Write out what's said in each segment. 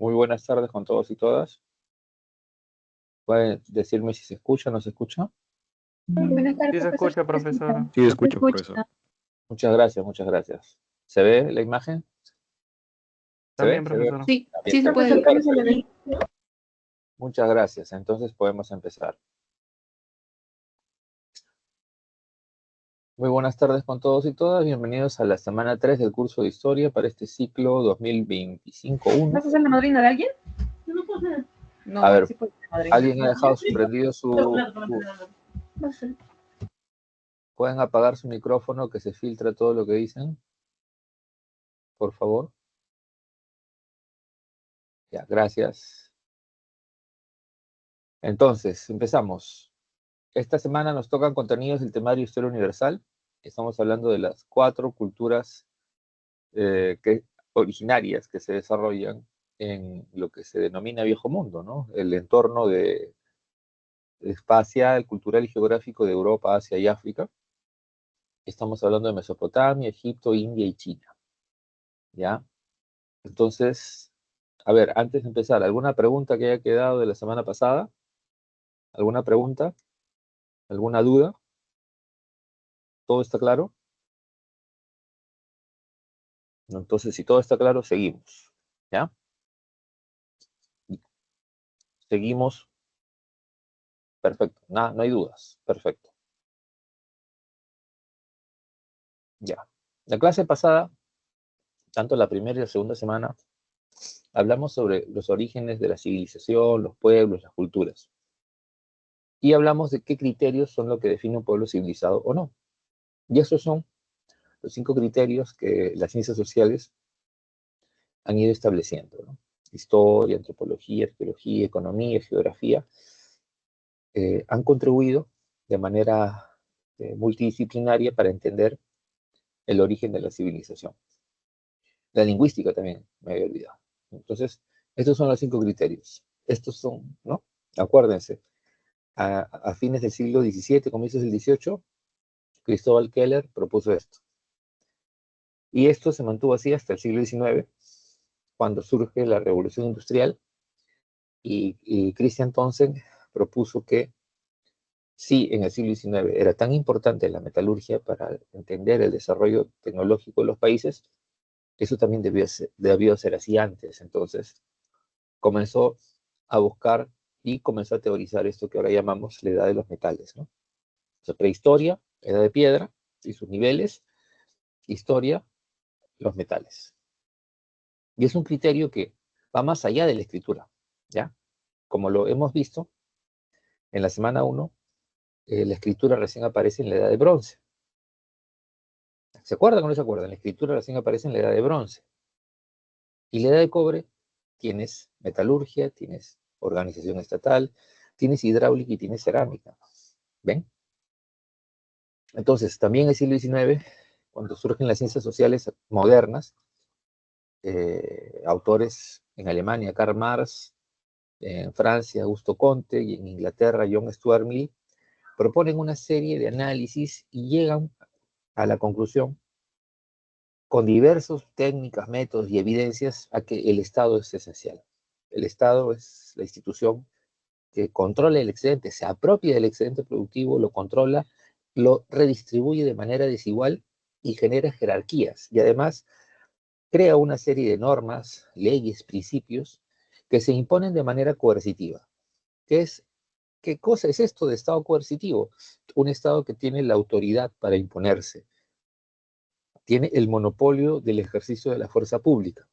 Muy buenas tardes con todos y todas. ¿Pueden decirme si se escucha o no se escucha? Buenas tardes, Sí se profesor. escucha, profesora. Sí, escucho, profesor. Muchas gracias, muchas gracias. ¿Se ve la imagen? ¿Se También, ve? ¿Se ve? profesora. Sí, Bien. sí se puede ver. Muchas gracias. Entonces podemos empezar. Muy buenas tardes con todos y todas. Bienvenidos a la semana 3 del curso de Historia para este ciclo 2025-1. ¿Vas a ser la madrina de alguien? No, A ver, sí puede ser madrina. ¿alguien ha dejado prendido su... ¿Pueden apagar su micrófono que se filtra todo lo que dicen? Por favor. Ya, gracias. Entonces, empezamos. Esta semana nos tocan contenidos del temario Historia Universal. Estamos hablando de las 4 culturas originarias que se desarrollan en lo que se denomina Viejo Mundo, ¿no? El entorno espacial, cultural y geográfico de Europa, Asia y África. Estamos hablando de Mesopotamia, Egipto, India y China. ¿Ya? Entonces, a ver, antes de empezar, ¿alguna pregunta que haya quedado de la semana pasada? ¿Alguna pregunta? ¿Alguna duda? ¿Todo está claro? Entonces, si todo está claro, seguimos. ¿Ya? Seguimos. Perfecto. No hay dudas. Perfecto. Ya. La clase pasada, tanto la primera y la segunda semana, hablamos sobre los orígenes de la civilización, los pueblos, las culturas. Y hablamos de qué criterios son lo que define un pueblo civilizado o no. Y esos son los 5 criterios que las ciencias sociales han ido estableciendo, ¿no? Historia, antropología, arqueología, economía, geografía, han contribuido de manera multidisciplinaria para entender el origen de la civilización. La lingüística también, me había olvidado. Entonces, estos son los 5 criterios. Estos son, ¿no? Acuérdense, a fines del siglo XVII, comienzos del XVIII, Cristóbal Keller propuso esto. Y esto se mantuvo así hasta el siglo XIX, cuando surge la Revolución Industrial, y Christian Townsend propuso que sí, en el siglo XIX era tan importante la metalurgia para entender el desarrollo tecnológico de los países, eso también debió ser así antes. Entonces, comenzó a buscar y comenzó a teorizar esto que ahora llamamos la edad de los metales, ¿no? O sea, prehistoria, edad de piedra y sus niveles, historia, los metales. Y es un criterio que va más allá de la escritura, ¿ya? Como lo hemos visto en la semana 1, la escritura recién aparece en la edad de bronce. ¿Se acuerdan o no se acuerdan? La escritura recién aparece en la edad de bronce. Y la edad de cobre tienes metalurgia, tienes organización estatal, tienes hidráulica y tienes cerámica. ¿Ven? Entonces, también en el siglo XIX, cuando surgen las ciencias sociales modernas, autores en Alemania, Karl Marx, en Francia, Augusto Comte, y en Inglaterra, John Stuart Mill, proponen una serie de análisis y llegan a la conclusión, con diversas técnicas, métodos y evidencias, a que el Estado es esencial. El Estado es la institución que controla el excedente, se apropia del excedente productivo, lo controla, lo redistribuye de manera desigual y genera jerarquías. Y además crea una serie de normas, leyes, principios que se imponen de manera coercitiva. ¿Qué cosa es esto de Estado coercitivo? Un Estado que tiene la autoridad para imponerse, tiene el monopolio del ejercicio de la fuerza pública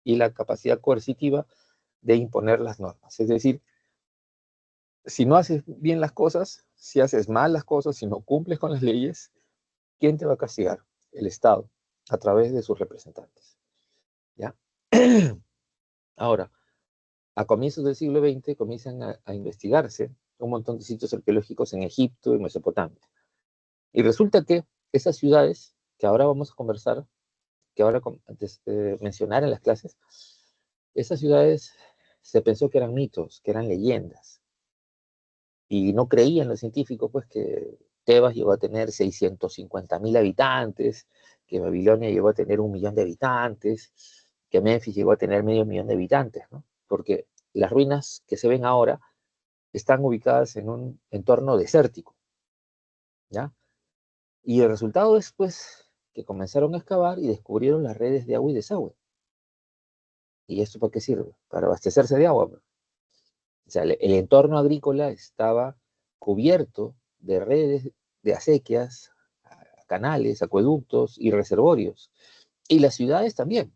y la capacidad coercitiva de imponer las normas. Es decir, si no haces bien las cosas, si haces mal las cosas, si no cumples con las leyes, ¿quién te va a castigar? El Estado, a través de sus representantes. ¿Ya? Ahora, a comienzos del siglo XX comienzan a investigarse un montón de sitios arqueológicos en Egipto y Mesopotamia. Y resulta que esas ciudades, que ahora vamos a conversar, que ahora antes de mencionar en las clases, esas ciudades se pensó que eran mitos, que eran leyendas. Y no creían los científicos, pues, que Tebas llegó a tener 650.000 habitantes, que Babilonia llegó a tener 1 millón de habitantes, que Memphis llegó a tener 500.000 de habitantes, ¿no? Porque las ruinas que se ven ahora están ubicadas en un entorno desértico, ¿ya? Y el resultado es, pues, que comenzaron a excavar y descubrieron las redes de agua y desagüe. ¿Y esto para qué sirve? Para abastecerse de agua, pues. O sea, el entorno agrícola estaba cubierto de redes de acequias, canales, acueductos y reservorios. Y las ciudades también.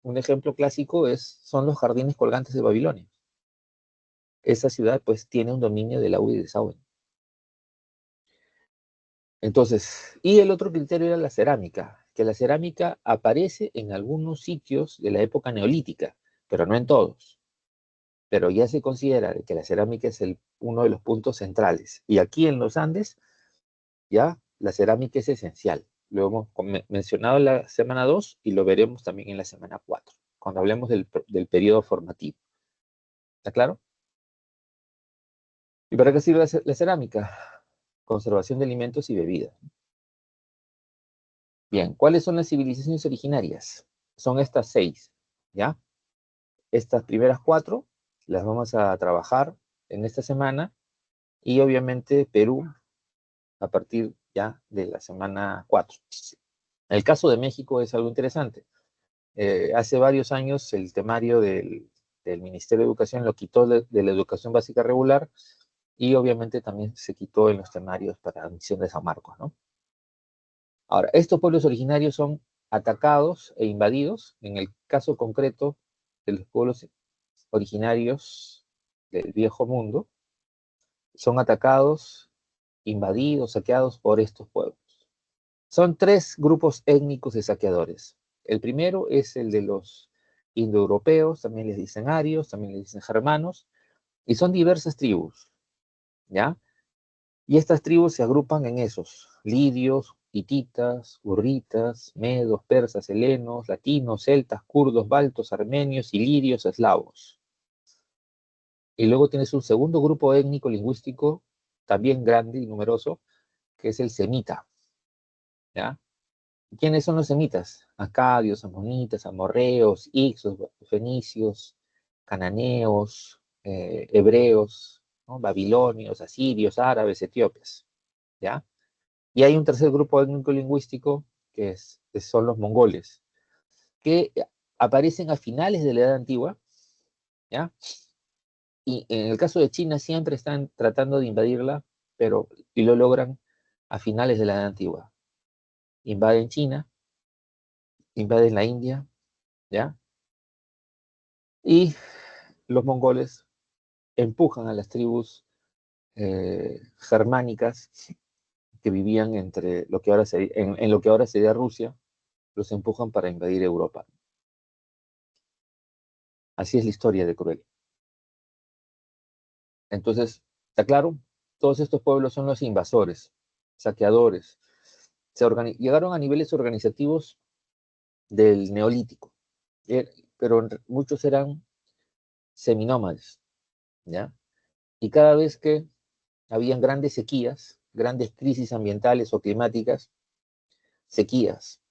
Un ejemplo clásico son los jardines colgantes de Babilonia. Esa ciudad pues tiene un dominio del agua y desagüe. Entonces, y el otro criterio era la cerámica, que la cerámica aparece en algunos sitios de la época neolítica, pero no en todos. Pero ya se considera que la cerámica es uno de los puntos centrales. Y aquí en los Andes, ya la cerámica es esencial. Lo hemos mencionado en la semana 2 y lo veremos también en la semana 4, cuando hablemos del periodo formativo. ¿Está claro? ¿Y para qué sirve la cerámica? Conservación de alimentos y bebidas. Bien, ¿cuáles son las civilizaciones originarias? Son estas 6, ¿ya? Estas primeras 4 las vamos a trabajar en esta semana y obviamente Perú a partir ya de la semana 4. El caso de México es algo interesante. Hace varios años el temario del Ministerio de Educación lo quitó de la educación básica regular y obviamente también se quitó en los temarios para admisión de San Marcos, ¿no? Ahora, estos pueblos originarios son atacados e invadidos. En el caso concreto de los pueblos originarios del Viejo Mundo, son atacados, invadidos, saqueados por estos pueblos. Son 3 grupos étnicos de saqueadores. El primero es el de los indoeuropeos, también les dicen arios, también les dicen germanos, y son diversas tribus, ¿ya? Y estas tribus se agrupan en esos: lidios, hititas, hurritas, medos, persas, helenos, latinos, celtas, kurdos, baltos, armenios, ilirios, eslavos. Y luego tienes un segundo grupo étnico lingüístico, también grande y numeroso, que es el semita, ¿ya? ¿Quiénes son los semitas? Acadios, amonitas, amorreos, ixos, fenicios, cananeos, hebreos, ¿no? Babilonios, asirios, árabes, etíopes, ¿ya? Y hay un tercer grupo étnico-lingüístico que son los mongoles, que aparecen a finales de la Edad Antigua, ¿ya? Y en el caso de China siempre están tratando de invadirla, y lo logran a finales de la Edad Antigua. Invaden China, invaden la India, ¿ya? Y los mongoles empujan a las tribus germánicas que vivían entre lo que ahora en lo que ahora sería Rusia, los empujan para invadir Europa. Así es la historia de Cruel. Entonces, ¿está claro? Todos estos pueblos son los invasores, saqueadores. Llegaron a niveles organizativos del Neolítico, pero muchos eran seminómades, ¿ya? Y cada vez que habían grandes sequías, grandes crisis ambientales o climáticas, sequías,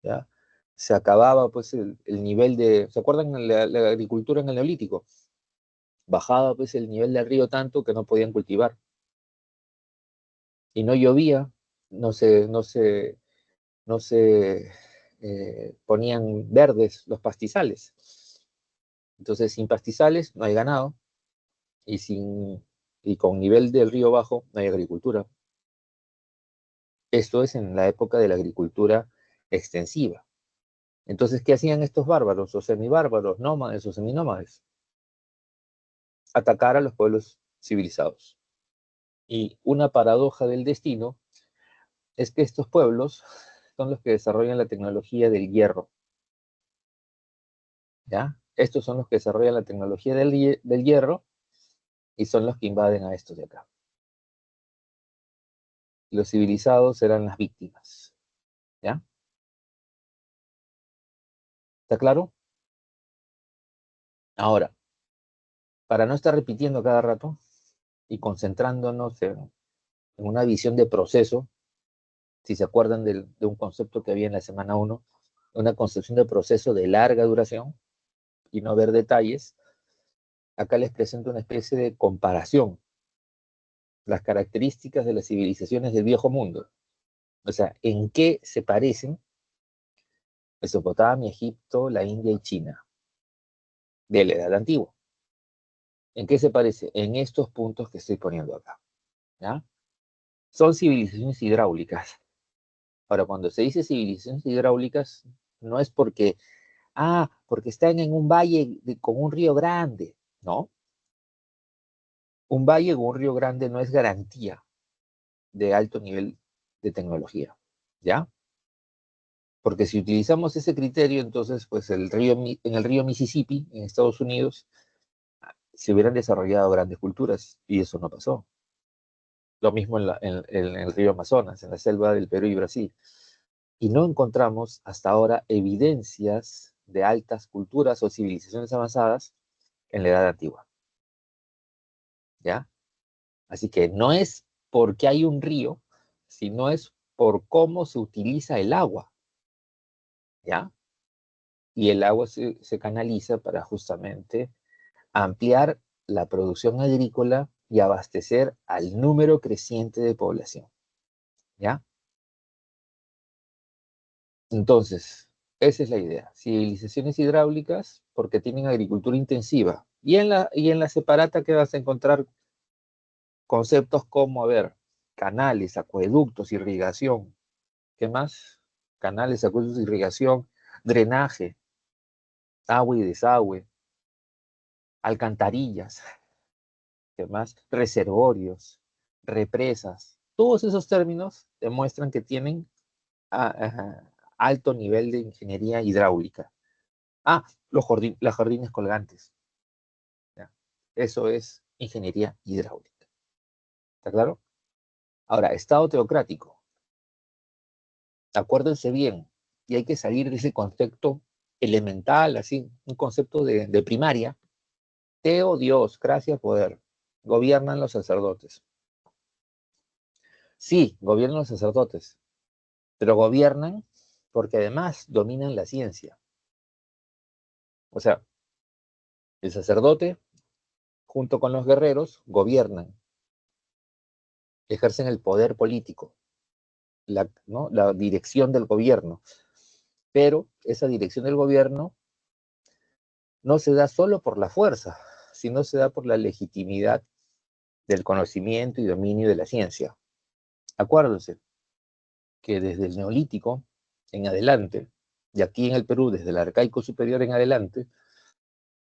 ¿ya? Se acababa pues el nivel ¿se acuerdan la agricultura en el Neolítico? Bajaba pues el nivel del río tanto que no podían cultivar. Y no llovía, no se ponían verdes los pastizales. Entonces, sin pastizales no hay ganado, y con nivel del río bajo no hay agricultura. Esto es en la época de la agricultura extensiva. Entonces, ¿qué hacían estos bárbaros o semibárbaros, nómades o seminómades? Atacar a los pueblos civilizados. Y una paradoja del destino es que estos pueblos son los que desarrollan la tecnología del hierro, ¿ya? Estos son los que desarrollan la tecnología del hierro y son los que invaden a estos de acá. Los civilizados eran las víctimas, ¿ya? ¿Está claro? Ahora, para no estar repitiendo cada rato y concentrándonos en una visión de proceso, si se acuerdan de un concepto que había en la semana 1, una concepción de proceso de larga duración y no ver detalles, acá les presento una especie de comparación, las características de las civilizaciones del viejo mundo. O sea, ¿en qué se parecen Mesopotamia, Egipto, la India y China de la Edad Antigua? ¿En qué se parece? En estos puntos que estoy poniendo acá, ¿ya? Son civilizaciones hidráulicas. Ahora, cuando se dice civilizaciones hidráulicas, no es porque, porque están en un valle con un río grande, ¿no? Un valle con un río grande no es garantía de alto nivel de tecnología, ¿ya? Porque si utilizamos ese criterio, entonces, pues en el río Mississippi, en Estados Unidos, se hubieran desarrollado grandes culturas, y eso no pasó. Lo mismo en el río Amazonas, en la selva del Perú y Brasil. Y no encontramos hasta ahora evidencias de altas culturas o civilizaciones avanzadas en la Edad Antigua, ¿ya? Así que no es porque hay un río, sino es por cómo se utiliza el agua, ¿ya? Y el agua se canaliza para justamente ampliar la producción agrícola y abastecer al número creciente de población, ¿ya? Entonces, esa es la idea. Civilizaciones hidráulicas porque tienen agricultura intensiva. Y en la separata que vas a encontrar conceptos como, a ver, canales, acueductos, irrigación. ¿Qué más? Canales, acueductos, irrigación, drenaje, agua y desagüe, alcantarillas. ¿Qué más? Reservorios, represas. Todos esos términos demuestran que tienen alto nivel de ingeniería hidráulica. Los jardines colgantes. ¿Ya? Eso es ingeniería hidráulica. ¿Está claro? Ahora, Estado teocrático. Acuérdense bien, y hay que salir de ese concepto elemental, así, un concepto de primaria. Teo, Dios, gracia, poder. Gobiernan los sacerdotes. Sí, gobiernan los sacerdotes, pero gobiernan porque además dominan la ciencia. O sea, el sacerdote, junto con los guerreros, gobiernan, ejercen el poder político, ¿no? La dirección del gobierno. Pero esa dirección del gobierno no se da solo por la fuerza, sino se da por la legitimidad del conocimiento y dominio de la ciencia. Acuérdense que desde el Neolítico en adelante, y aquí en el Perú desde el Arcaico Superior en adelante,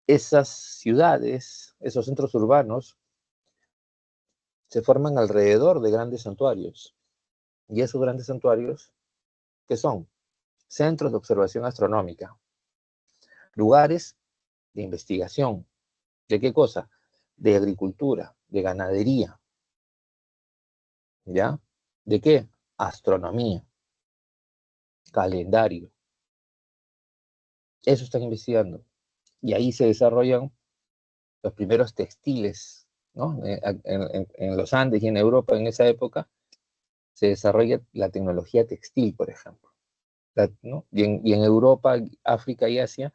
esas ciudades, esos centros urbanos, se forman alrededor de grandes santuarios. Y esos grandes santuarios, ¿qué son? Centros de observación astronómica, lugares de investigación. ¿De qué cosa? De agricultura, de ganadería, ¿ya? ¿De qué? Astronomía, calendario. Eso están investigando. Y ahí se desarrollan los primeros textiles, ¿no? En los Andes y en Europa en esa época se desarrolla la tecnología textil, por ejemplo. ¿No? Y en Europa, África y Asia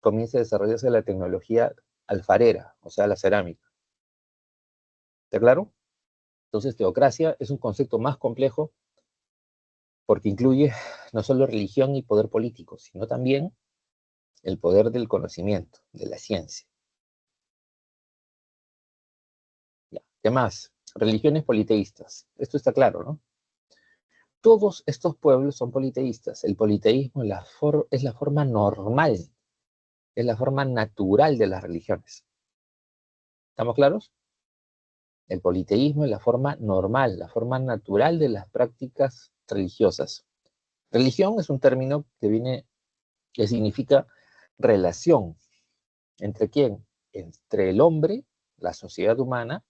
comienza a desarrollarse la tecnología alfarera, o sea, la cerámica. ¿Está claro? Entonces, teocracia es un concepto más complejo porque incluye no solo religión y poder político, sino también el poder del conocimiento, de la ciencia. Ya. ¿Qué más? Religiones politeístas. Esto está claro, ¿no? Todos estos pueblos son politeístas. El politeísmo es la forma normal, es la forma natural de las religiones. ¿Estamos claros? El politeísmo es la forma normal, la forma natural de las prácticas religiosas. Religión es un término que significa relación. ¿Entre quién? Entre el hombre, la sociedad humana,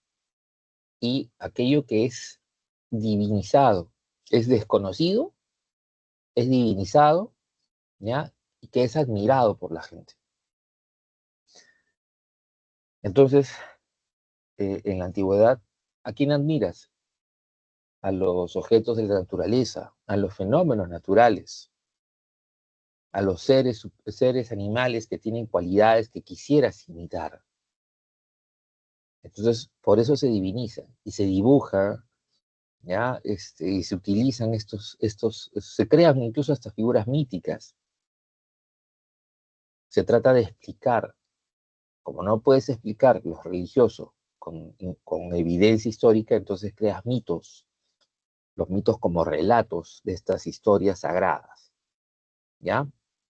y aquello que es divinizado. Es desconocido, es divinizado, ¿ya? Y que es admirado por la gente. Entonces, en la antigüedad, ¿a quién admiras? A los objetos de la naturaleza, a los fenómenos naturales. a los seres animales que tienen cualidades que quisieras imitar. Entonces, por eso se diviniza y se dibuja, ¿ya? Y se utilizan se crean incluso estas figuras míticas. Se trata de explicar, como no puedes explicar lo religioso con evidencia histórica, entonces creas mitos, los mitos como relatos de estas historias sagradas, ¿ya?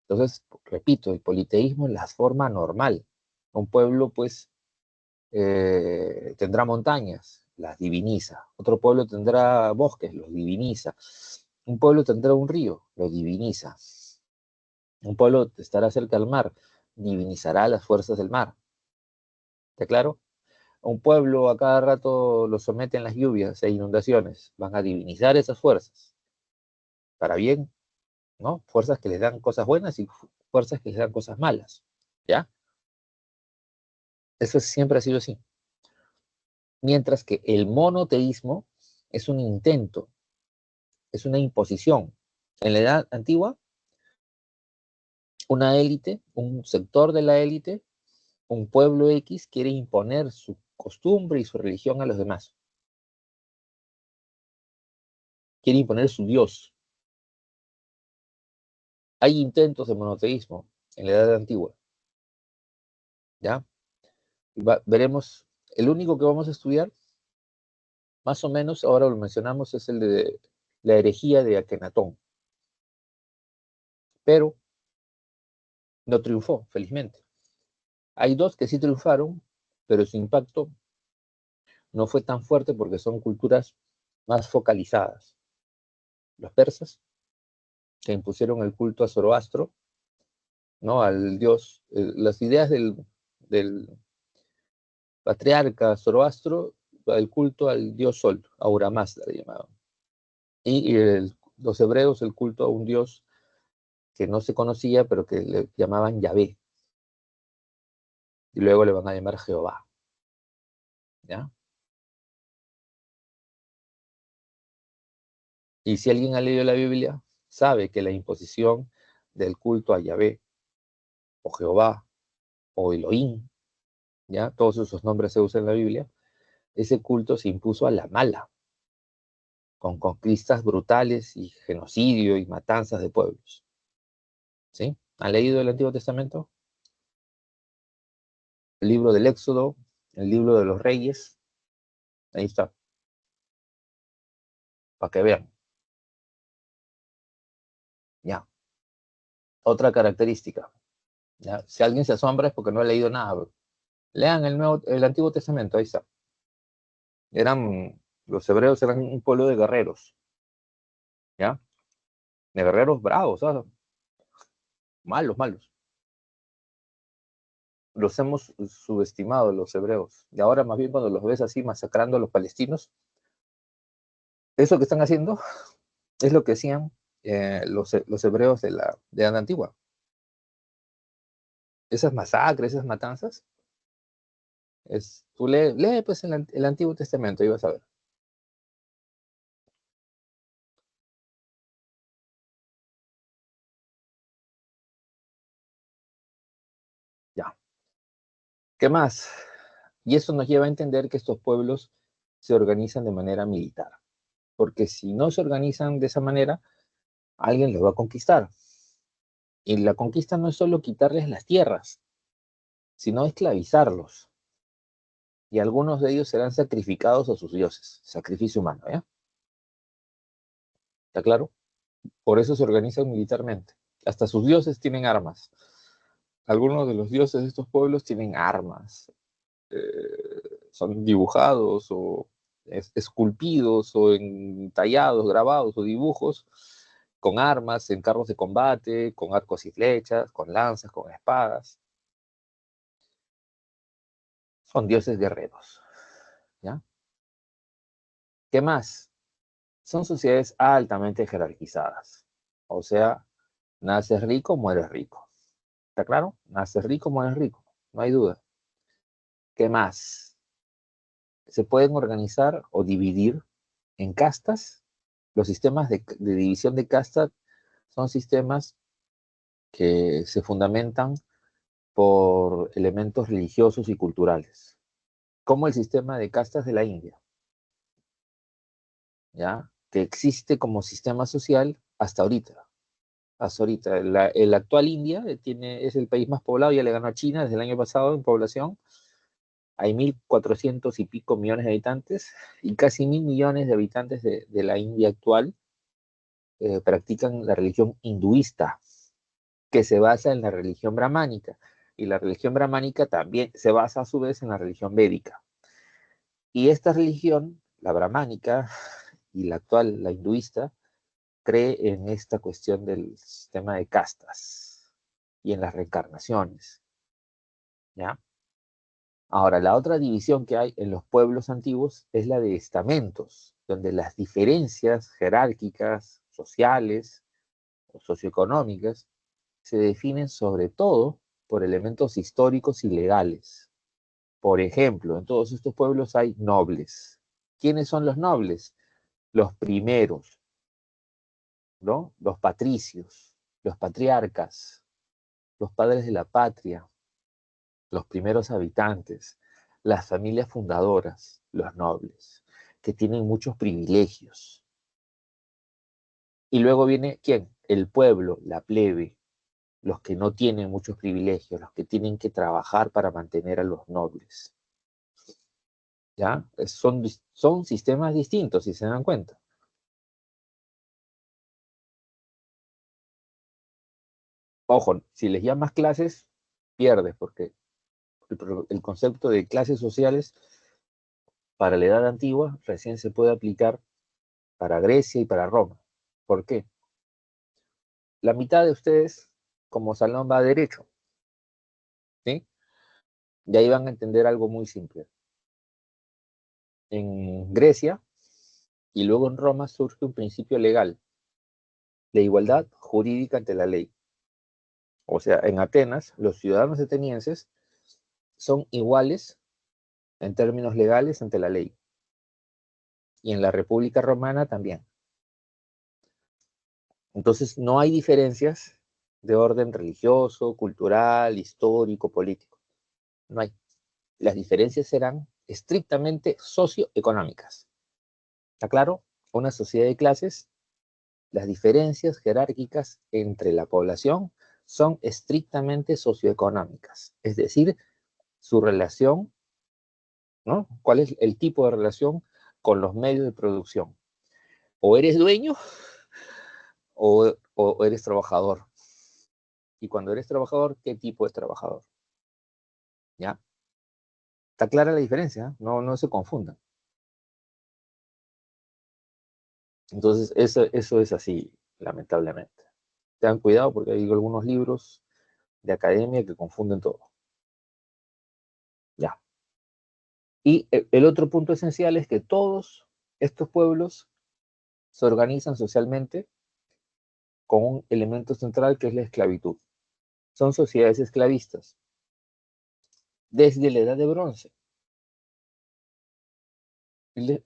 Entonces, repito, el politeísmo es la forma normal. Un pueblo, pues, tendrá montañas, las diviniza. Otro pueblo tendrá bosques, los diviniza. Un pueblo tendrá un río, lo diviniza. Un pueblo estará cerca del mar, divinizará las fuerzas del mar. ¿Está claro? Un pueblo a cada rato lo someten las lluvias e inundaciones. Van a divinizar esas fuerzas. Para bien, ¿no? Fuerzas que les dan cosas buenas y fuerzas que les dan cosas malas. ¿Ya? Eso siempre ha sido así. Mientras que el monoteísmo es un intento, es una imposición. En la edad antigua, una élite, un sector de la élite, un pueblo X quiere imponer su costumbre y su religión a los demás. Quiere imponer su Dios. Hay intentos de monoteísmo en la edad antigua. ¿Ya? Veremos, el único que vamos a estudiar, más o menos, ahora lo mencionamos, es el de la herejía de Akenatón. Pero no triunfó, felizmente. Hay dos que sí triunfaron, pero su impacto no fue tan fuerte porque son culturas más focalizadas. Los persas, que impusieron el culto a Zoroastro, ¿no? Al dios, las ideas del patriarca Zoroastro, el culto al dios Sol, Ahura Mazda le llamaban. Y los hebreos el culto a un dios que no se conocía, pero que le llamaban Yahvé. Y luego le van a llamar Jehová. ¿Ya? Y si alguien ha leído la Biblia, sabe que la imposición del culto a Yahvé, o Jehová, o Elohim, ¿ya? Todos esos nombres se usan en la Biblia. Ese culto se impuso a la mala, con conquistas brutales y genocidio y matanzas de pueblos. ¿Sí? ¿Han leído el Antiguo Testamento? El libro del Éxodo, el libro de los Reyes, ahí está, para que vean. Ya. Otra característica. ¿Ya? Si alguien se asombra es porque no ha leído nada. Lean el Antiguo Testamento, ahí está. Los hebreos eran un pueblo de guerreros, ¿ya? De guerreros bravos, ¿sabes? Malos, malos. Los hemos subestimado los hebreos. Y ahora más bien cuando los ves así masacrando a los palestinos, eso que están haciendo es lo que hacían los hebreos de la antigua. Esas masacres, esas matanzas, tú lee pues el Antiguo Testamento y vas a ver. Ya. ¿Qué más? Y eso nos lleva a entender que estos pueblos se organizan de manera militar. Porque si no se organizan de esa manera, alguien los va a conquistar. Y la conquista no es solo quitarles las tierras, sino esclavizarlos. Y algunos de ellos serán sacrificados a sus dioses. Sacrificio humano, ¿ya? ¿Está claro? Por eso se organizan militarmente. Hasta sus dioses tienen armas. Algunos de los dioses de estos pueblos tienen armas. Son dibujados o esculpidos o tallados, grabados o dibujos con armas, en carros de combate, con arcos y flechas, con lanzas, con espadas. Son dioses guerreros, ¿ya? ¿Qué más? Son sociedades altamente jerarquizadas. O sea, naces rico, mueres rico. ¿Está claro? Naces rico, mueres rico. No hay duda. ¿Qué más? Se pueden organizar o dividir en castas. Los sistemas de división de castas son sistemas que se fundamentan por elementos religiosos y culturales, como el sistema de castas de la India, ¿ya? Que existe como sistema social hasta ahorita. Hasta ahorita. El actual India es el país más poblado, ya le ganó a China desde el año pasado en población. Hay 1.400 y pico millones de habitantes, y casi 1.000 millones de habitantes de la India actual practican la religión hinduista, que se basa en la religión brahmánica. Y la religión brahmánica también se basa a su vez en la religión védica. Y esta religión, la brahmánica y la actual, la hinduista, cree en esta cuestión del sistema de castas y en las reencarnaciones, ¿ya? Ahora, la otra división que hay en los pueblos antiguos es la de estamentos, donde las diferencias jerárquicas, sociales o socioeconómicas se definen sobre todo por elementos históricos y legales. Por ejemplo, en todos estos pueblos hay nobles. ¿Quiénes son los nobles? Los primeros, ¿no? Los patricios, los patriarcas, los padres de la patria, los primeros habitantes, las familias fundadoras, los nobles, que tienen muchos privilegios. Y luego viene, ¿quién? El pueblo, la plebe, los que no tienen muchos privilegios, los que tienen que trabajar para mantener a los nobles. ¿Ya? Son sistemas distintos, si se dan cuenta. Ojo, si les llamas clases, pierdes, porque el concepto de clases sociales para la edad antigua recién se puede aplicar para Grecia y para Roma. ¿Por qué? La mitad de ustedes, como salón, va a derecho, ¿sí? Y ahí van a entender algo muy simple. En Grecia y luego en Roma surge un principio legal de igualdad jurídica ante la ley. O sea, en Atenas, los ciudadanos atenienses son iguales en términos legales ante la ley. Y en la República Romana también. Entonces, no hay diferencias de orden religioso, cultural, histórico, político. No hay. Las diferencias serán estrictamente socioeconómicas. ¿Está claro? Una sociedad de clases, las diferencias jerárquicas entre la población son estrictamente socioeconómicas. Es decir, su relación, ¿no? ¿Cuál es el tipo de relación con los medios de producción? O eres dueño o eres trabajador. Y cuando eres trabajador, ¿qué tipo de trabajador? ¿Ya? Está clara la diferencia, ¿eh? No se confundan. Entonces, eso es así, lamentablemente. Tengan cuidado porque hay algunos libros de academia que confunden todo. Ya. Y el otro punto esencial es que todos estos pueblos se organizan socialmente con un elemento central que es la esclavitud. Son sociedades esclavistas desde la edad de bronce. El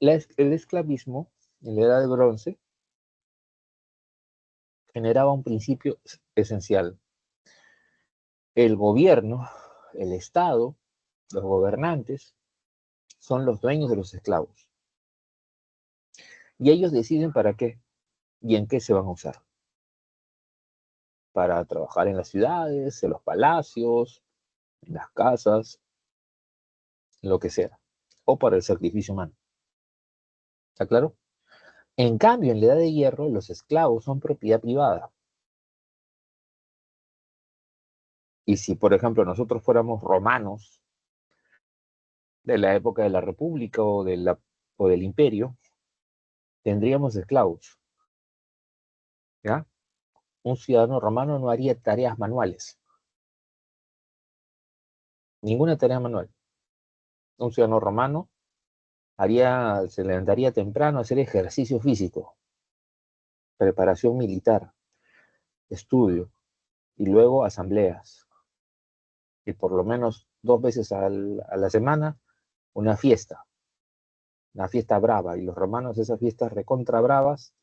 esclavismo en la edad de bronce generaba un principio esencial. El gobierno, el Estado, los gobernantes son los dueños de los esclavos. Y ellos deciden para qué y en qué se van a usar. Para trabajar en las ciudades, en los palacios, en las casas, lo que sea. O para el sacrificio humano. ¿Está claro? En cambio, en la Edad de Hierro, los esclavos son propiedad privada. Y si, por ejemplo, nosotros fuéramos romanos de la época de la República o del Imperio, tendríamos esclavos. ¿Ya? Un ciudadano romano no haría tareas manuales. Ninguna tarea manual. Un ciudadano romano se levantaría temprano a hacer ejercicio físico, preparación militar, estudio y luego asambleas. Y por lo menos 2 veces a la semana una fiesta brava. Y los romanos esas fiestas recontra bravas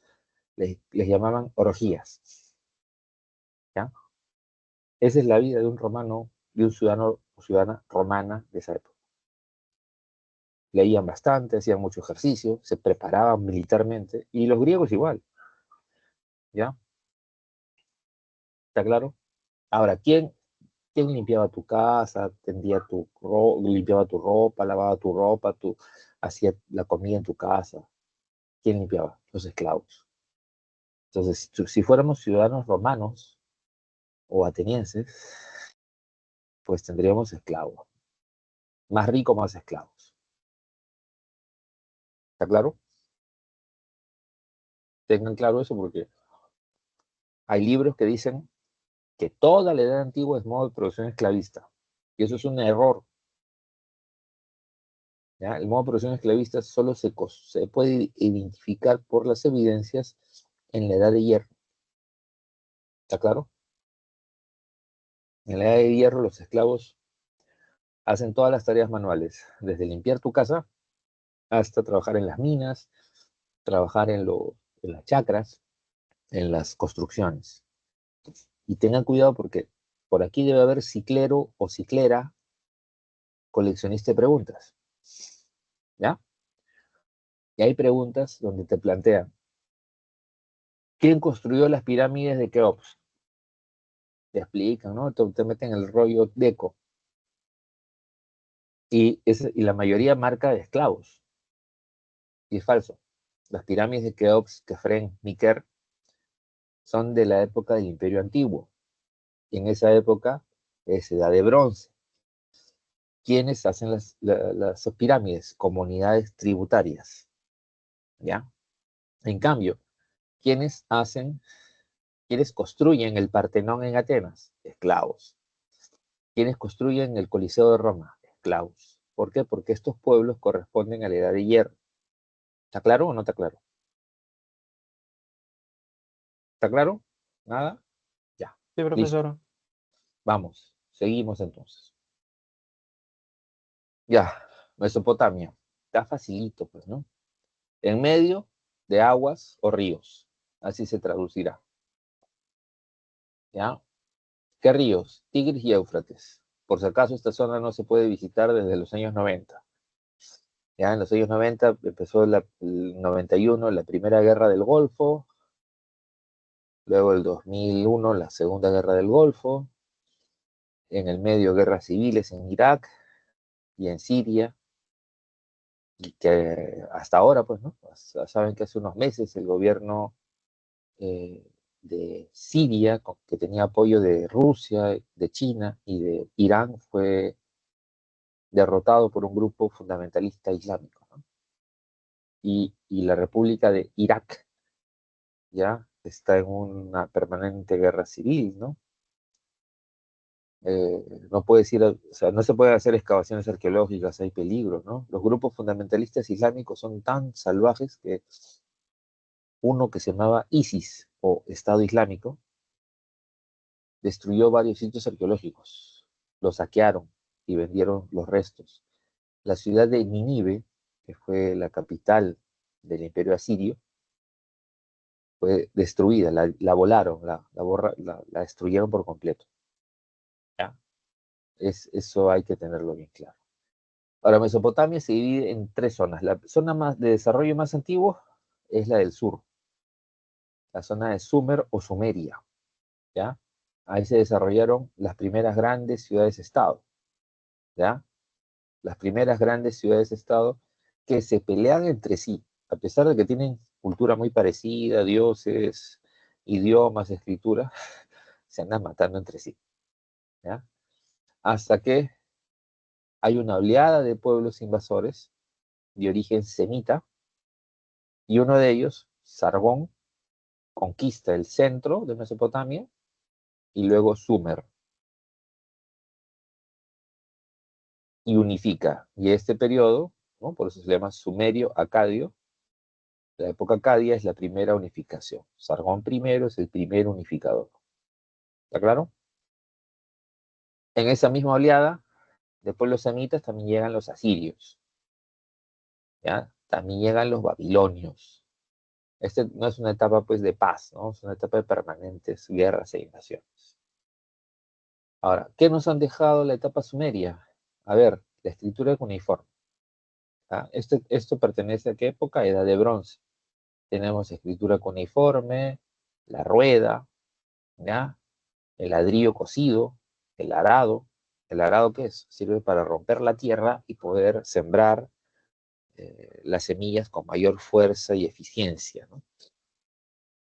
les llamaban orgías. ¿Ya? Esa es la vida de un romano, de un ciudadano o ciudadana romana de esa época. Leían bastante, hacían mucho ejercicio, se preparaban militarmente, y los griegos igual, ¿ya? ¿Está claro? Ahora, ¿quién limpiaba tu casa, limpiaba tu ropa, lavaba tu ropa, hacía la comida en tu casa? ¿Quién limpiaba? Los esclavos. Entonces, si fuéramos ciudadanos romanos o atenienses, pues tendríamos esclavos. Más rico, más esclavos. ¿Está claro? Tengan claro eso porque hay libros que dicen que toda la edad antigua es modo de producción esclavista. Y eso es un error. ¿Ya? El modo de producción esclavista solo se puede identificar por las evidencias en la edad de hierro. ¿Está claro? En la edad de hierro los esclavos hacen todas las tareas manuales, desde limpiar tu casa hasta trabajar en las minas, trabajar en las chacras, en las construcciones. Y tengan cuidado porque por aquí debe haber ciclero o ciclera, coleccionista de preguntas. ¿Ya? Y hay preguntas donde te plantean, ¿quién construyó las pirámides de Keops? Te explican, ¿no? Te meten el rollo deco. Y la mayoría marca de esclavos. Y es falso. Las pirámides de Keops, Kefren, Niker, son de la época del Imperio Antiguo. Y en esa época es edad de bronce. ¿Quiénes hacen las pirámides? Comunidades tributarias. ¿Ya? En cambio, ¿quiénes construyen el Partenón en Atenas? Esclavos. ¿Quiénes construyen el Coliseo de Roma? Esclavos. ¿Por qué? Porque estos pueblos corresponden a la edad de hierro. ¿Está claro o no está claro? ¿Está claro? ¿Nada? Ya. Sí, Listo. profesor. Vamos. Seguimos entonces. Ya. Mesopotamia. Está facilito, pues, ¿no? En medio de aguas o ríos. Así se traducirá. ¿Ya? ¿Qué ríos? Tigris y Éufrates. Por si acaso, esta zona no se puede visitar desde los años 90. Ya en los años 90 empezó el 91 la primera guerra del Golfo, luego el 2001 la segunda guerra del Golfo, en el medio guerras civiles en Irak y en Siria, y que hasta ahora, pues, ¿no? Saben que hace unos meses el gobierno de Siria, que tenía apoyo de Rusia, de China y de Irán, fue derrotado por un grupo fundamentalista islámico, ¿no? Y la República de Irak ya está en una permanente guerra civil, ¿no? No puedes ir, o sea, no se pueden hacer excavaciones arqueológicas, hay peligro, ¿no? Los grupos fundamentalistas islámicos son tan salvajes que uno que se llamaba ISIS o Estado Islámico destruyó varios sitios arqueológicos, los saquearon y vendieron los restos. La ciudad de Nínive, que fue la capital del Imperio Asirio, fue destruida, la volaron, la destruyeron por completo. ¿Ya? Eso hay que tenerlo bien claro. Ahora, Mesopotamia se divide en tres zonas. La zona de desarrollo más antiguo es la del sur, la zona de Sumer o Sumeria, ¿ya? Ahí se desarrollaron las primeras grandes ciudades-estado, ¿ya? Las primeras grandes ciudades-estado que se pelean entre sí, a pesar de que tienen cultura muy parecida, dioses, idiomas, escritura, se andan matando entre sí, ¿ya? Hasta que hay una oleada de pueblos invasores de origen semita, y uno de ellos, Sargón, conquista el centro de Mesopotamia y luego Sumer y unifica. Y este periodo, ¿no? Por eso se llama Sumerio-Acadio, la época acadia es la primera unificación. Sargón primero es el primer unificador. ¿Está claro? En esa misma oleada de pueblos semitas también llegan los asirios, ¿ya? También llegan los babilonios. Este no es una etapa pues de paz, ¿no? Es una etapa de permanentes guerras e invasiones. Ahora, ¿qué nos han dejado la etapa sumeria? A ver, la escritura cuneiforme. ¿Ah? Esto pertenece a qué época? Edad de bronce. Tenemos escritura cuneiforme, la rueda, ¿ya? El ladrillo cocido, el arado. ¿El arado qué es? Sirve para romper la tierra y poder sembrar las semillas con mayor fuerza y eficiencia, ¿no?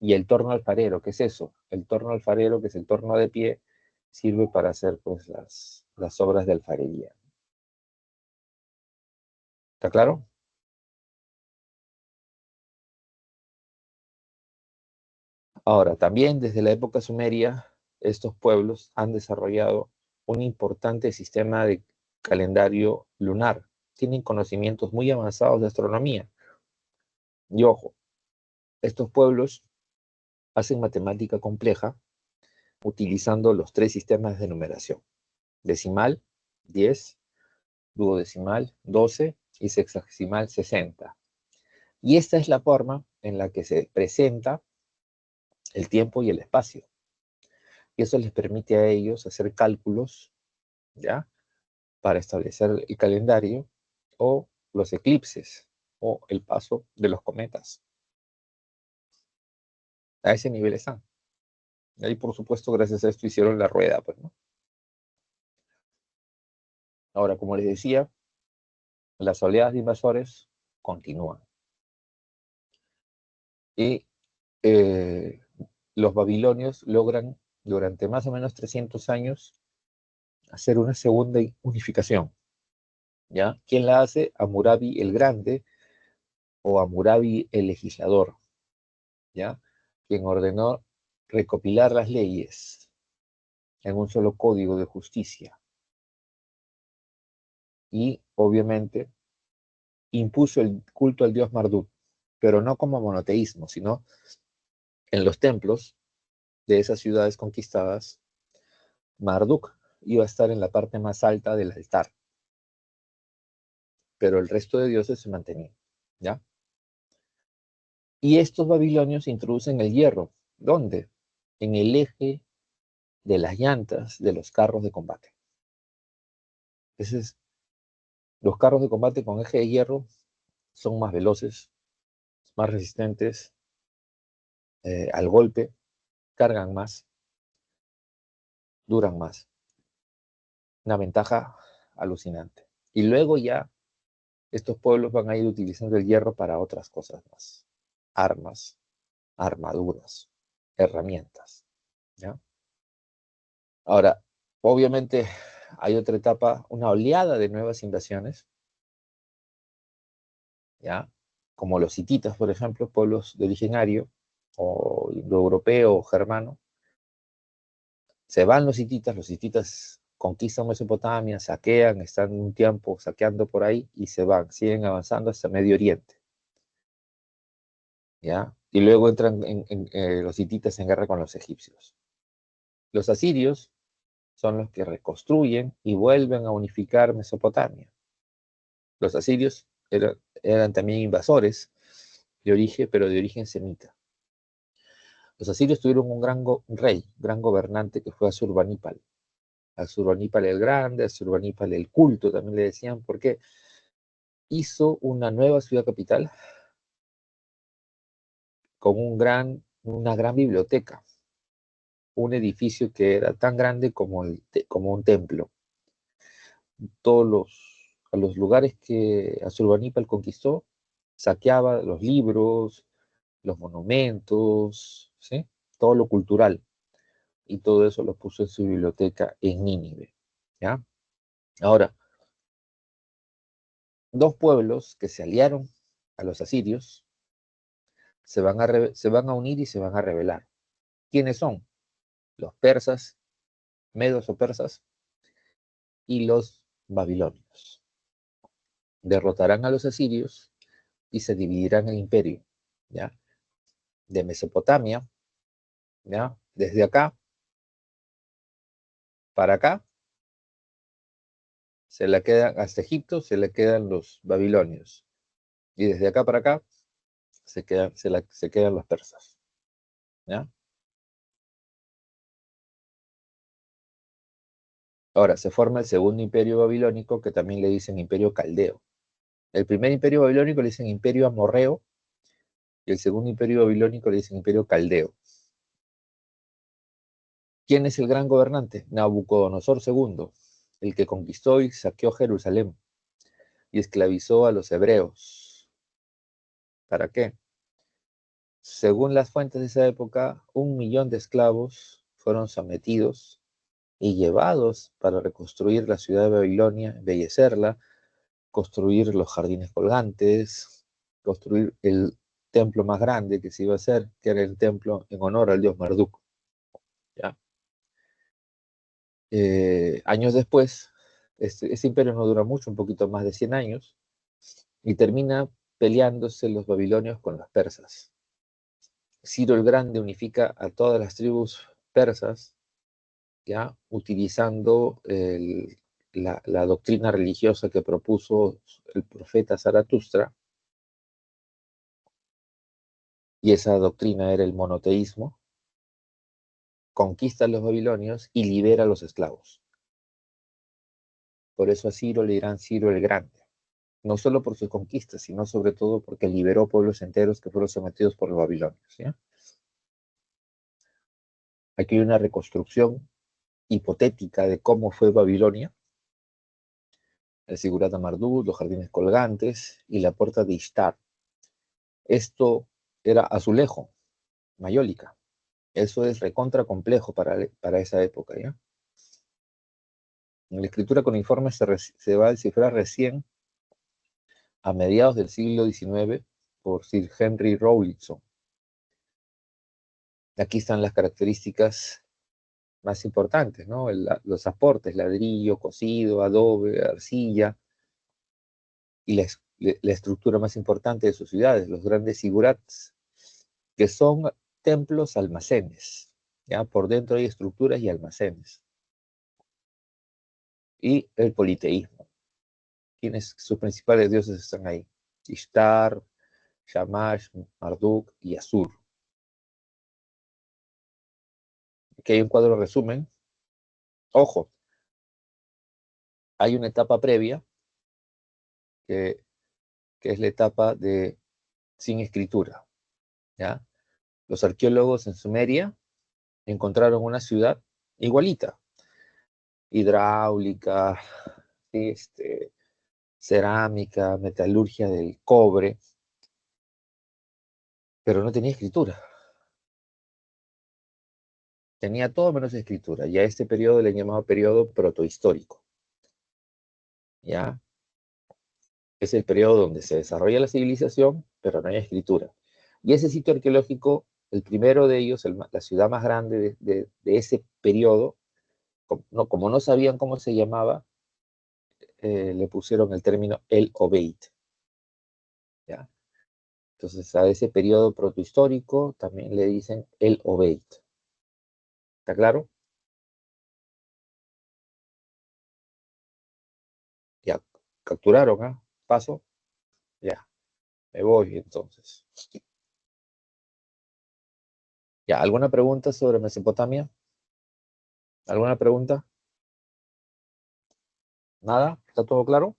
Y el torno alfarero, ¿qué es eso? El torno alfarero, que es el torno de pie, sirve para hacer pues las obras de alfarería. ¿Está claro? Ahora, también desde la época sumeria, estos pueblos han desarrollado un importante sistema de calendario lunar. Tienen conocimientos muy avanzados de astronomía. Y ojo, estos pueblos hacen matemática compleja utilizando los tres sistemas de numeración: decimal, 10, duodecimal, 12 y sexagesimal, 60. Y esta es la forma en la que se presenta el tiempo y el espacio. Y eso les permite a ellos hacer cálculos, ¿ya? Para establecer el calendario o los eclipses o el paso de los cometas. A ese nivel están. Y ahí, por supuesto, gracias a esto hicieron la rueda, pues, ¿no? Ahora, como les decía, las oleadas de invasores continúan. Y eh, los babilonios logran, durante más o menos 300 años, hacer una segunda unificación, ¿ya? ¿Quién la hace? Hammurabi el Grande o Hammurabi el Legislador, ¿ya? Quien ordenó recopilar las leyes en un solo código de justicia y, obviamente, impuso el culto al dios Marduk, pero no como monoteísmo, sino en los templos de esas ciudades conquistadas, Marduk iba a estar en la parte más alta del altar, pero el resto de dioses se mantenían, ¿ya? Y estos babilonios introducen el hierro. ¿Dónde? En el eje de las llantas de los carros de combate. Entonces, los carros de combate con eje de hierro son más veloces, más resistentes al golpe, cargan más, duran más. Una ventaja alucinante. Y luego ya estos pueblos van a ir utilizando el hierro para otras cosas más. Armas, armaduras, herramientas, ¿ya? Ahora, obviamente hay otra etapa, una oleada de nuevas invasiones, ¿ya? Como los hititas, por ejemplo, pueblos de origen ario, o indoeuropeo o germano. Se van los hititas conquistan Mesopotamia, saquean, están un tiempo saqueando por ahí y se van, siguen avanzando hasta Medio Oriente, ¿ya? Y luego entran los hititas en guerra con los egipcios. Los asirios son los que reconstruyen y vuelven a unificar Mesopotamia. Los asirios eran también invasores de origen, pero de origen semita. Los asirios tuvieron un gran rey, un gran gobernante que fue Asurbanipal. Asurbanipal el Grande, Asurbanipal el Culto, también le decían, porque hizo una nueva ciudad capital con una gran biblioteca, un edificio que era tan grande como un templo. A los lugares que Asurbanipal conquistó, saqueaba los libros, los monumentos, ¿sí? Todo lo cultural. Y todo eso lo puso en su biblioteca en Nínive, ¿ya? Ahora, dos pueblos que se aliaron a los asirios se van a unir y se van a rebelar. ¿Quiénes son? Los persas, medos o persas, y los babilonios. Derrotarán a los asirios y se dividirán el imperio, ¿ya? De Mesopotamia, ¿ya? Desde acá para acá, se la quedan, hasta Egipto se le quedan los babilonios. Y desde acá para acá, se quedan los persas, ¿ya? Ahora, se forma el segundo imperio babilónico, que también le dicen imperio caldeo. El primer imperio babilónico le dicen imperio amorreo, y el segundo imperio babilónico le dicen imperio caldeo. ¿Quién es el gran gobernante? Nabucodonosor II, el que conquistó y saqueó Jerusalén y esclavizó a los hebreos. ¿Para qué? Según las fuentes de esa época, 1 millón de esclavos fueron sometidos y llevados para reconstruir la ciudad de Babilonia, embellecerla, construir los jardines colgantes, construir el templo más grande que se iba a hacer, que era el templo en honor al dios Marduk. ¿Ya? Años después, este imperio no dura mucho, un poquito más de 100 años, y termina peleándose los babilonios con los persas. Ciro el Grande unifica a todas las tribus persas, ya utilizando la doctrina religiosa que propuso el profeta Zaratustra, y esa doctrina era el monoteísmo. Conquista a los babilonios y libera a los esclavos. Por eso a Ciro le dirán Ciro el Grande, no solo por sus conquistas, sino sobre todo porque liberó pueblos enteros que fueron sometidos por los babilonios. ¿Ya? Aquí hay una reconstrucción hipotética de cómo fue Babilonia, el Sigurat de Marduk, los jardines colgantes y la puerta de Ishtar. Esto era azulejo, mayólica. Eso es recontra complejo para esa época, ¿ya? La escritura cuneiforme se va a descifrar recién a mediados del siglo XIX por Sir Henry Rawlinson. Aquí están las características más importantes, ¿no? Los aportes, ladrillo, cocido, adobe, arcilla, y la estructura más importante de sus ciudades, los grandes zigurats, que son templos almacenes. ¿Ya? Por dentro hay estructuras y almacenes. Y el politeísmo. ¿Quiénes sus principales dioses están ahí? Ishtar, Shamash, Marduk y Asur. Aquí hay un cuadro resumen. Ojo, hay una etapa previa que es la etapa de sin escritura. ¿Ya? Los arqueólogos en Sumeria encontraron una ciudad igualita, hidráulica, ¿sí? Cerámica, metalurgia del cobre, pero no tenía escritura. Tenía todo menos escritura. Y a este periodo le llamaba periodo protohistórico. ¿Ya? Es el periodo donde se desarrolla la civilización, pero no hay escritura. Y ese sitio arqueológico, el primero de ellos, la ciudad más grande de ese periodo, como no sabían cómo se llamaba, le pusieron el término El Obeid. ¿Ya? Entonces a ese periodo protohistórico también le dicen El Obeid. ¿Está claro? Ya, capturaron, ¿ah? Paso. Ya, me voy entonces. Ya, ¿alguna pregunta sobre Mesopotamia? ¿Alguna pregunta? ¿Nada? ¿Está todo claro?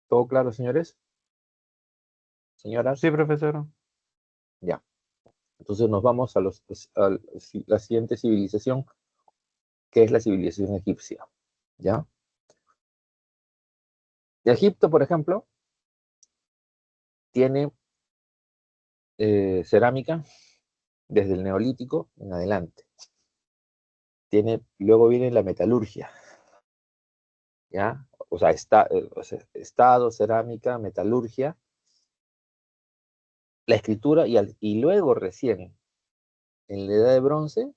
¿Todo claro, señores? ¿Señoras? Sí, profesor. Ya. Entonces nos vamos a la siguiente civilización, que es la civilización egipcia. ¿Ya? Egipto, por ejemplo, tiene cerámica desde el Neolítico en adelante. Luego viene la metalurgia. ¿Ya? O sea, estado, cerámica, metalurgia, la escritura y luego recién, en la edad de bronce,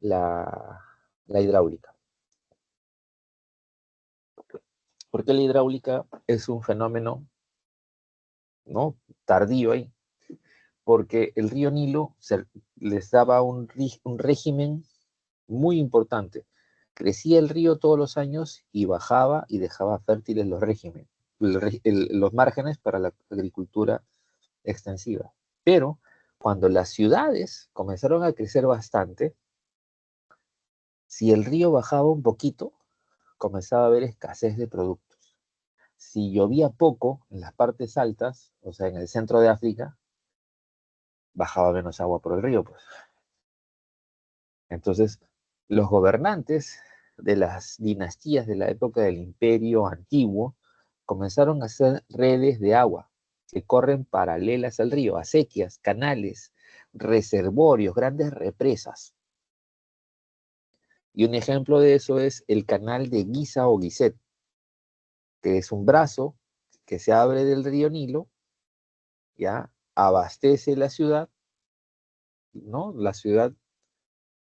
la hidráulica. ¿Por qué la hidráulica es un fenómeno, ¿no?, tardío ahí? Porque el río Nilo les daba un régimen muy importante. Crecía el río todos los años y bajaba y dejaba fértiles los márgenes para la agricultura extensiva. Pero cuando las ciudades comenzaron a crecer bastante, si el río bajaba un poquito, comenzaba a haber escasez de productos. Si llovía poco en las partes altas, o sea, en el centro de África, bajaba menos agua por el río, pues. Entonces, los gobernantes de las dinastías de la época del Imperio Antiguo comenzaron a hacer redes de agua que corren paralelas al río, acequias, canales, reservorios, grandes represas. Y un ejemplo de eso es el canal de Giza o Gizeh, que es un brazo que se abre del río Nilo, ya abastece la ciudad, ¿no? La ciudad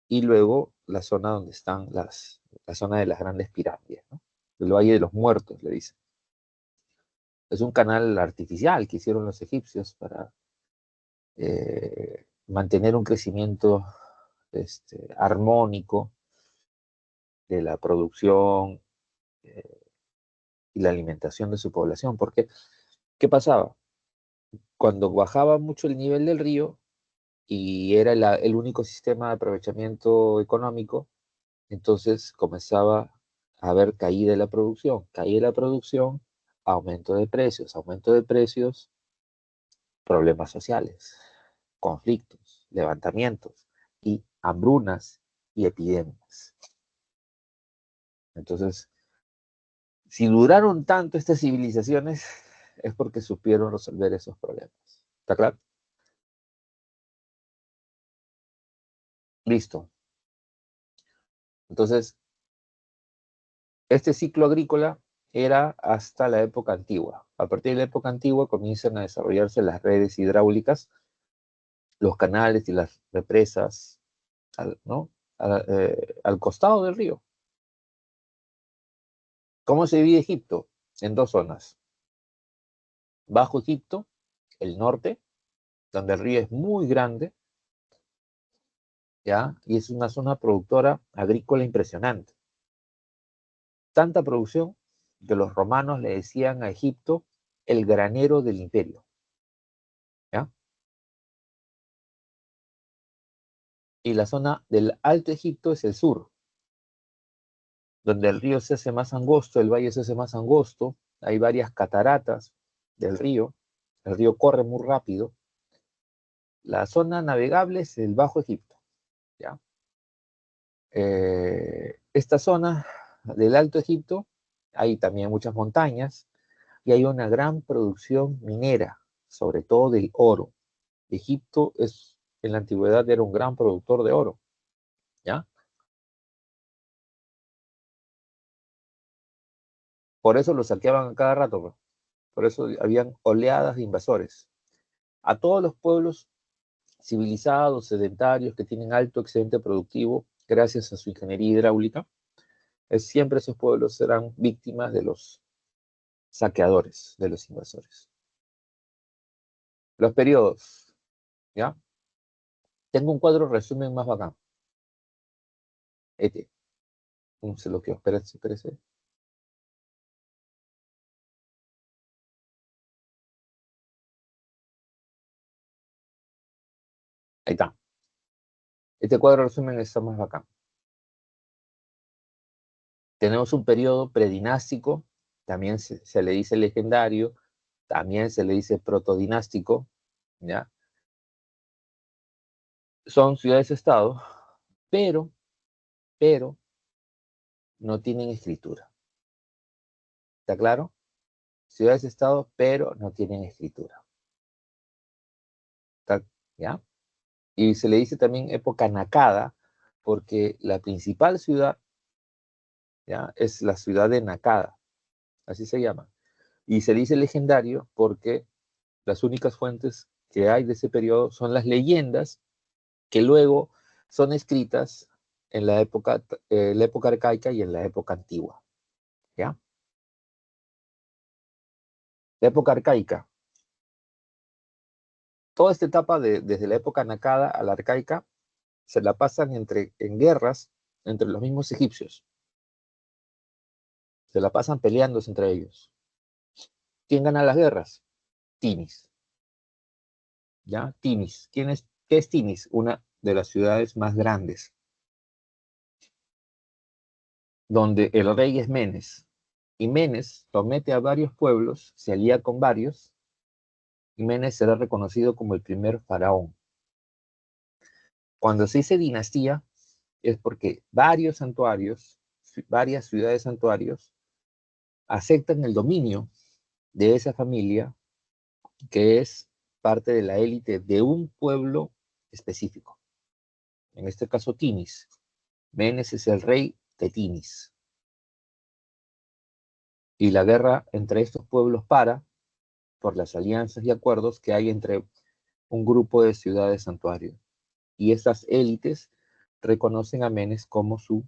y luego la zona donde están la zona de las grandes pirámides, ¿no? El Valle de los Muertos, le dicen. Es un canal artificial que hicieron los egipcios para mantener un crecimiento armónico de la producción y la alimentación de su población. Porque, ¿qué pasaba? Cuando bajaba mucho el nivel del río y era el único sistema de aprovechamiento económico, entonces comenzaba a haber caída de la producción, aumento de precios, problemas sociales, conflictos, levantamientos y hambrunas y epidemias. Entonces, si duraron tanto estas civilizaciones, es porque supieron resolver esos problemas. ¿Está claro? Listo. Entonces, este ciclo agrícola era hasta la época antigua. A partir de la época antigua comienzan a desarrollarse las redes hidráulicas, los canales y las represas, ¿no? Al costado del río. ¿Cómo se divide Egipto? En dos zonas. Bajo Egipto, el norte, donde el río es muy grande, ¿ya? Y es una zona productora agrícola impresionante. Tanta producción que los romanos le decían a Egipto el granero del imperio, ¿ya? Y la zona del Alto Egipto es el sur, donde el río se hace más angosto, el valle se hace más angosto, hay varias cataratas del río, el río corre muy rápido. La zona navegable es el Bajo Egipto, ¿ya? Esta zona del Alto Egipto hay también muchas montañas y hay una gran producción minera, sobre todo del oro. Egipto en la antigüedad era un gran productor de oro, ¿ya? Por eso lo saqueaban a cada rato, pues. Por eso habían oleadas de invasores. A todos los pueblos civilizados, sedentarios, que tienen alto excedente productivo, gracias a su ingeniería hidráulica, siempre esos pueblos serán víctimas de los saqueadores, de los invasores. Los periodos, ¿ya? Tengo un cuadro resumen más bacán. Este. Se lo quiero, espérese, espérese. Ahí está. Este cuadro resumen está más bacán. Tenemos un periodo predinástico, también se le dice legendario, también se le dice protodinástico, ¿ya? Son ciudades-estado, pero no tienen escritura. ¿Está claro? Ciudades-estado, pero no tienen escritura. ¿Ya? Y se le dice también época nacada, porque la principal ciudad, ¿ya? Es la ciudad de Nacada, así se llama. Y se dice legendario porque las únicas fuentes que hay de ese periodo son las leyendas que luego son escritas en la época arcaica y en la época antigua, ¿ya? La época arcaica. Toda esta etapa desde la época nacada a la arcaica se la pasan en guerras entre los mismos egipcios. Se la pasan peleándose entre ellos. ¿Quién gana las guerras? Tinis. ¿ya? Tinis. ¿Qué es Tinis? Una de las ciudades más grandes, donde el rey es Menes. Y Menes somete a varios pueblos, se alía con varios, y Menes será reconocido como el primer faraón. Cuando se dice dinastía, es porque varios santuarios, varias ciudades santuarios, aceptan el dominio de esa familia que es parte de la élite de un pueblo específico. En este caso, Tinis. Menes es el rey de Tinis. Y la guerra entre estos pueblos para por las alianzas y acuerdos que hay entre un grupo de ciudades santuario. Y esas élites reconocen a Menes como su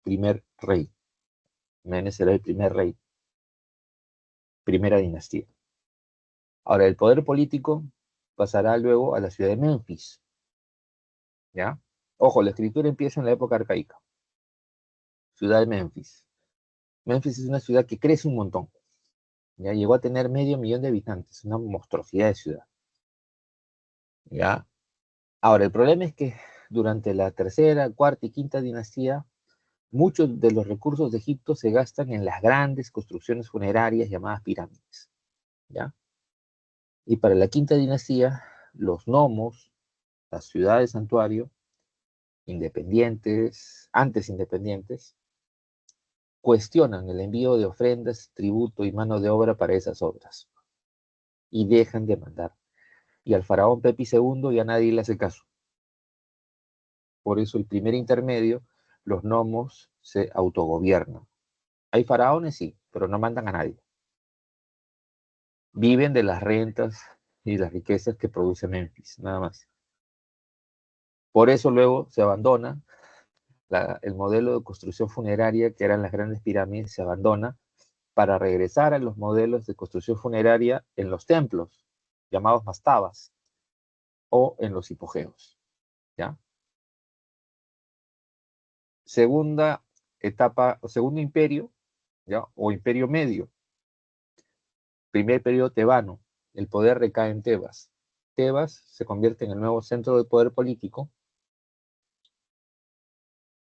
primer rey. Menes era el primer rey, primera dinastía. Ahora, el poder político pasará luego a la ciudad de Memphis, ¿ya? Ojo, la escritura empieza en la época arcaica. Ciudad de Memphis. Memphis es una ciudad que crece un montón. Ya llegó a tener 500.000 de habitantes, una monstruosidad de ciudad. ¿Ya? Ahora, el problema es que durante la tercera, cuarta y quinta dinastía, muchos de los recursos de Egipto se gastan en las grandes construcciones funerarias llamadas pirámides. ¿Ya? Y para la quinta dinastía, los nomos, las ciudades santuario, independientes, antes independientes, cuestionan el envío de ofrendas, tributo y mano de obra para esas obras. Y dejan de mandar. Y al faraón Pepi II ya nadie le hace caso. Por eso el primer intermedio, los nomos se autogobiernan. Hay faraones, sí, pero no mandan a nadie. Viven de las rentas y las riquezas que produce Memphis, nada más. Por eso luego se abandona el modelo de construcción funeraria, que eran las grandes pirámides, se abandona para regresar a los modelos de construcción funeraria en los templos, llamados mastabas, o en los hipogeos. ¿Ya? Segunda etapa, o segundo imperio, ¿ya? O imperio medio. Primer periodo tebano, el poder recae en Tebas. Tebas se convierte en el nuevo centro de poder político,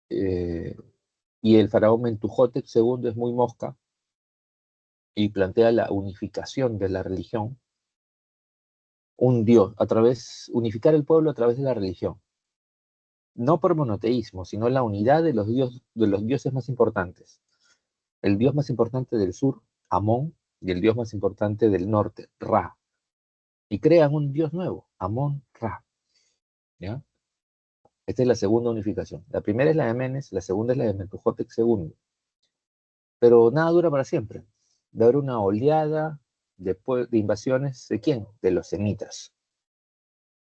y el faraón Mentuhotep II es muy mosca y plantea la unificación de la religión, un dios, unificar el pueblo a través de la religión. No por monoteísmo, sino la unidad de los dioses más importantes. El dios más importante del sur, Amón, y el dios más importante del norte, Ra. Y crean un dios nuevo, Amón-Ra. ¿Ya? Esta es la segunda unificación. La primera es la de Menes, la segunda es la de Mentuhotep II. Pero nada dura para siempre. Va a haber una oleada de invasiones, ¿de quién? De los semitas.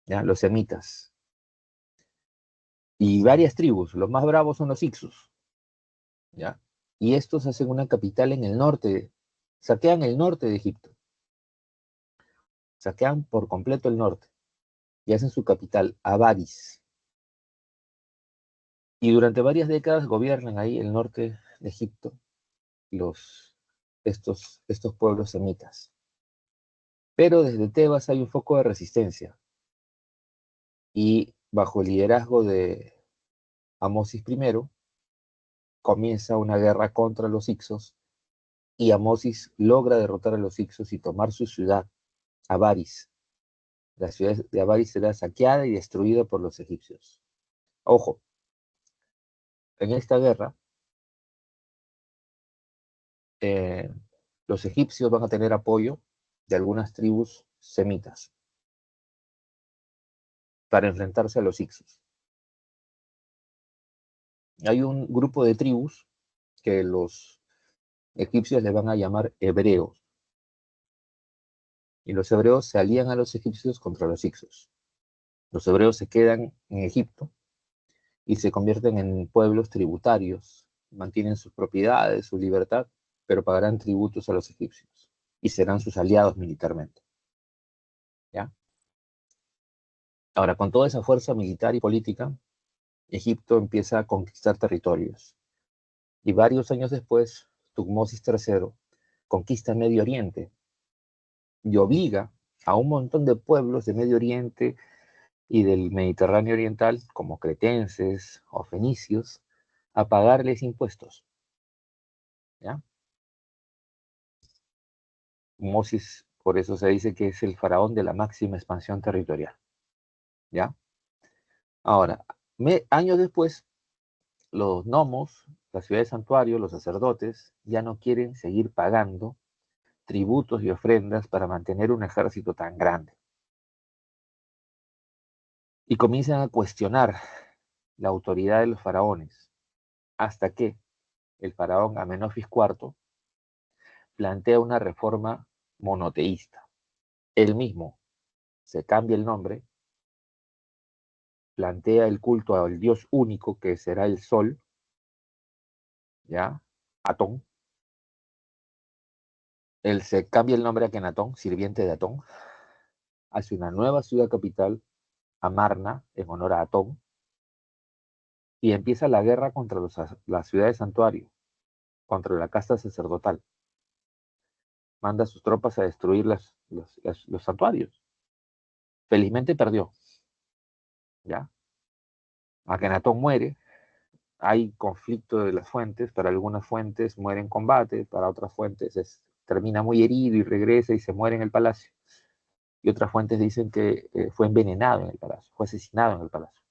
¿Ya? Los semitas. Y varias tribus. Los más bravos son los Ixus. ¿Ya? Y estos hacen una capital en el norte. Saquean el norte de Egipto. Saquean por completo el norte. Y hacen su capital, Avaris. Y durante varias décadas gobiernan ahí el norte de Egipto estos pueblos semitas. Pero desde Tebas hay un foco de resistencia. Y bajo el liderazgo de Amosis I, comienza una guerra contra los Hicsos, y Amosis logra derrotar a los Hicsos y tomar su ciudad, Avaris. La ciudad de Avaris será saqueada y destruida por los egipcios. Ojo, en esta guerra, eh, los egipcios van a tener apoyo de algunas tribus semitas para enfrentarse a los Hicsos. Hay un grupo de tribus que los egipcios le van a llamar hebreos. Y los hebreos se alían a los egipcios contra los Hicsos. Los hebreos se quedan en Egipto y se convierten en pueblos tributarios, mantienen sus propiedades, su libertad, pero pagarán tributos a los egipcios y serán sus aliados militarmente. ¿Ya? Ahora, con toda esa fuerza militar y política, Egipto empieza a conquistar territorios. Y varios años después, Tutmosis III conquista Medio Oriente y obliga a un montón de pueblos de Medio Oriente y del Mediterráneo Oriental, como cretenses o fenicios, a pagarles impuestos. ¿Ya? Mosis, por eso se dice que es el faraón de la máxima expansión territorial. ¿Ya? Ahora, años después, los gnomos, la ciudad de santuario, los sacerdotes, ya no quieren seguir pagando tributos y ofrendas para mantener un ejército tan grande. Y comienzan a cuestionar la autoridad de los faraones, hasta que el faraón Amenofis IV plantea una reforma monoteísta. Él mismo se cambia el nombre, plantea el culto al dios único que será el sol, ¿ya? Atón. Él se cambia el nombre a Kenatón, sirviente de Atón, hace una nueva ciudad capital, Amarna, en honor a Atón, y empieza la guerra contra la ciudad de santuario, contra la casta sacerdotal. Manda a sus tropas a destruir los santuarios. Felizmente perdió, ¿ya? Akenatón muere, hay conflicto de las fuentes, para algunas fuentes muere en combate, para otras fuentes termina muy herido y regresa y se muere en el palacio. Y otras fuentes dicen que fue envenenado en el palacio, fue asesinado en el palacio.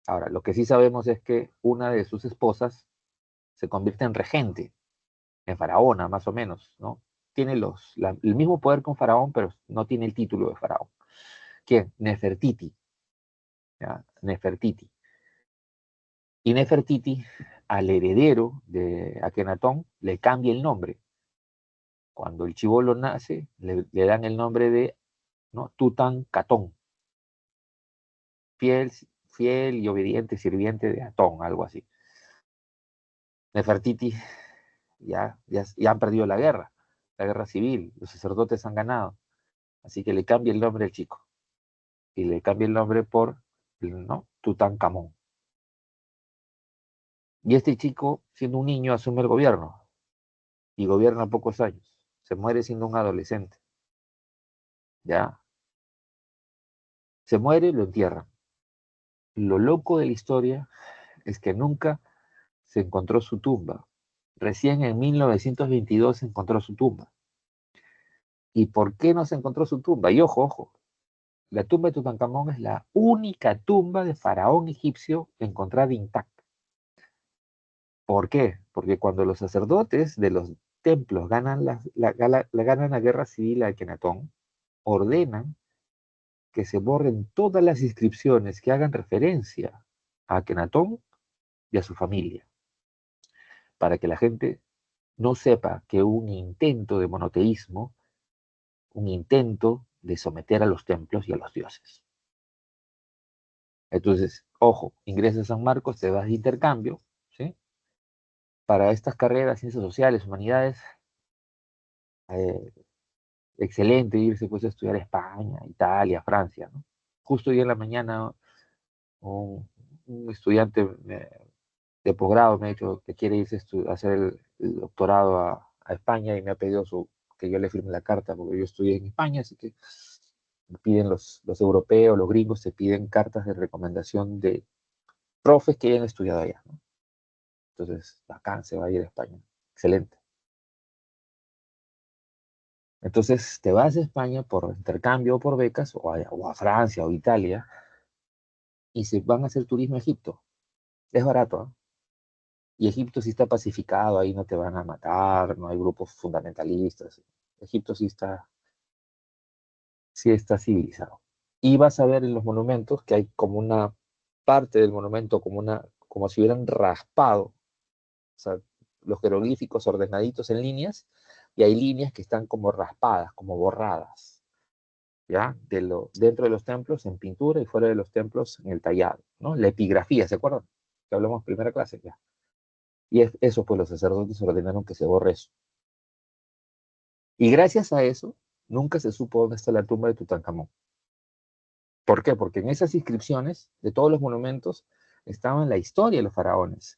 Ahora, lo que sí sabemos es que una de sus esposas se convierte en regente, en faraona, más o menos, ¿no? Tiene el mismo poder que un faraón, pero no tiene el título de faraón. ¿Quién? Nefertiti. ¿Ya? Nefertiti. Y Nefertiti, al heredero de Akenatón, le cambia el nombre. Cuando el chibolo nace, le dan el nombre de, ¿no? Tutankamón. Fiel, fiel y obediente sirviente de Atón, algo así. Nefertiti ya han perdido la guerra civil, los sacerdotes han ganado, así que le cambia el nombre al chico, y le cambia el nombre por, ¿no? Tutankamón. Y este chico, siendo un niño, asume el gobierno, y gobierna pocos años, se muere siendo un adolescente, ¿ya? Se muere y lo entierran. Lo loco de la historia es que nunca se encontró su tumba. Recién en 1922 se encontró su tumba. ¿Y por qué no se encontró su tumba? Y ojo, ojo, la tumba de Tutankamón es la única tumba de faraón egipcio encontrada intacta. ¿Por qué? Porque cuando los sacerdotes de los templos ganan la guerra civil a Akenatón, ordenan que se borren todas las inscripciones que hagan referencia a Akenatón y a su familia, para que la gente no sepa que hubo un intento de monoteísmo, un intento de someter a los templos y a los dioses. Entonces, ojo, ingresas a San Marcos, te vas de intercambio, ¿sí? Para estas carreras, ciencias sociales, humanidades, eh, excelente irse pues a estudiar a España, Italia, Francia, ¿no? Justo hoy en la mañana un estudiante de posgrado me ha dicho que quiere irse a hacer el doctorado a España y me ha pedido que yo le firme la carta porque yo estudié en España, así que me piden los europeos, los gringos, se piden cartas de recomendación de profes que hayan estudiado allá, ¿no? Entonces, acá se va a ir a España. Excelente. Entonces, te vas a España por intercambio o por becas, o a Francia o Italia, y se van a hacer turismo a Egipto. Es barato, ¿eh? Y Egipto sí está pacificado, ahí no te van a matar, no hay grupos fundamentalistas. Egipto sí está civilizado. Y vas a ver en los monumentos que hay como una parte del monumento, como si hubieran raspado, o sea, los jeroglíficos ordenaditos en líneas, y hay líneas que están como raspadas, como borradas, ¿ya? Dentro de los templos en pintura y fuera de los templos en el tallado, ¿no? La epigrafía, ¿se acuerdan? Que hablamos primera clase, ya. Y eso, pues los sacerdotes ordenaron que se borre eso. Y gracias a eso, nunca se supo dónde está la tumba de Tutankamón. ¿Por qué? Porque en esas inscripciones de todos los monumentos estaban la historia de los faraones.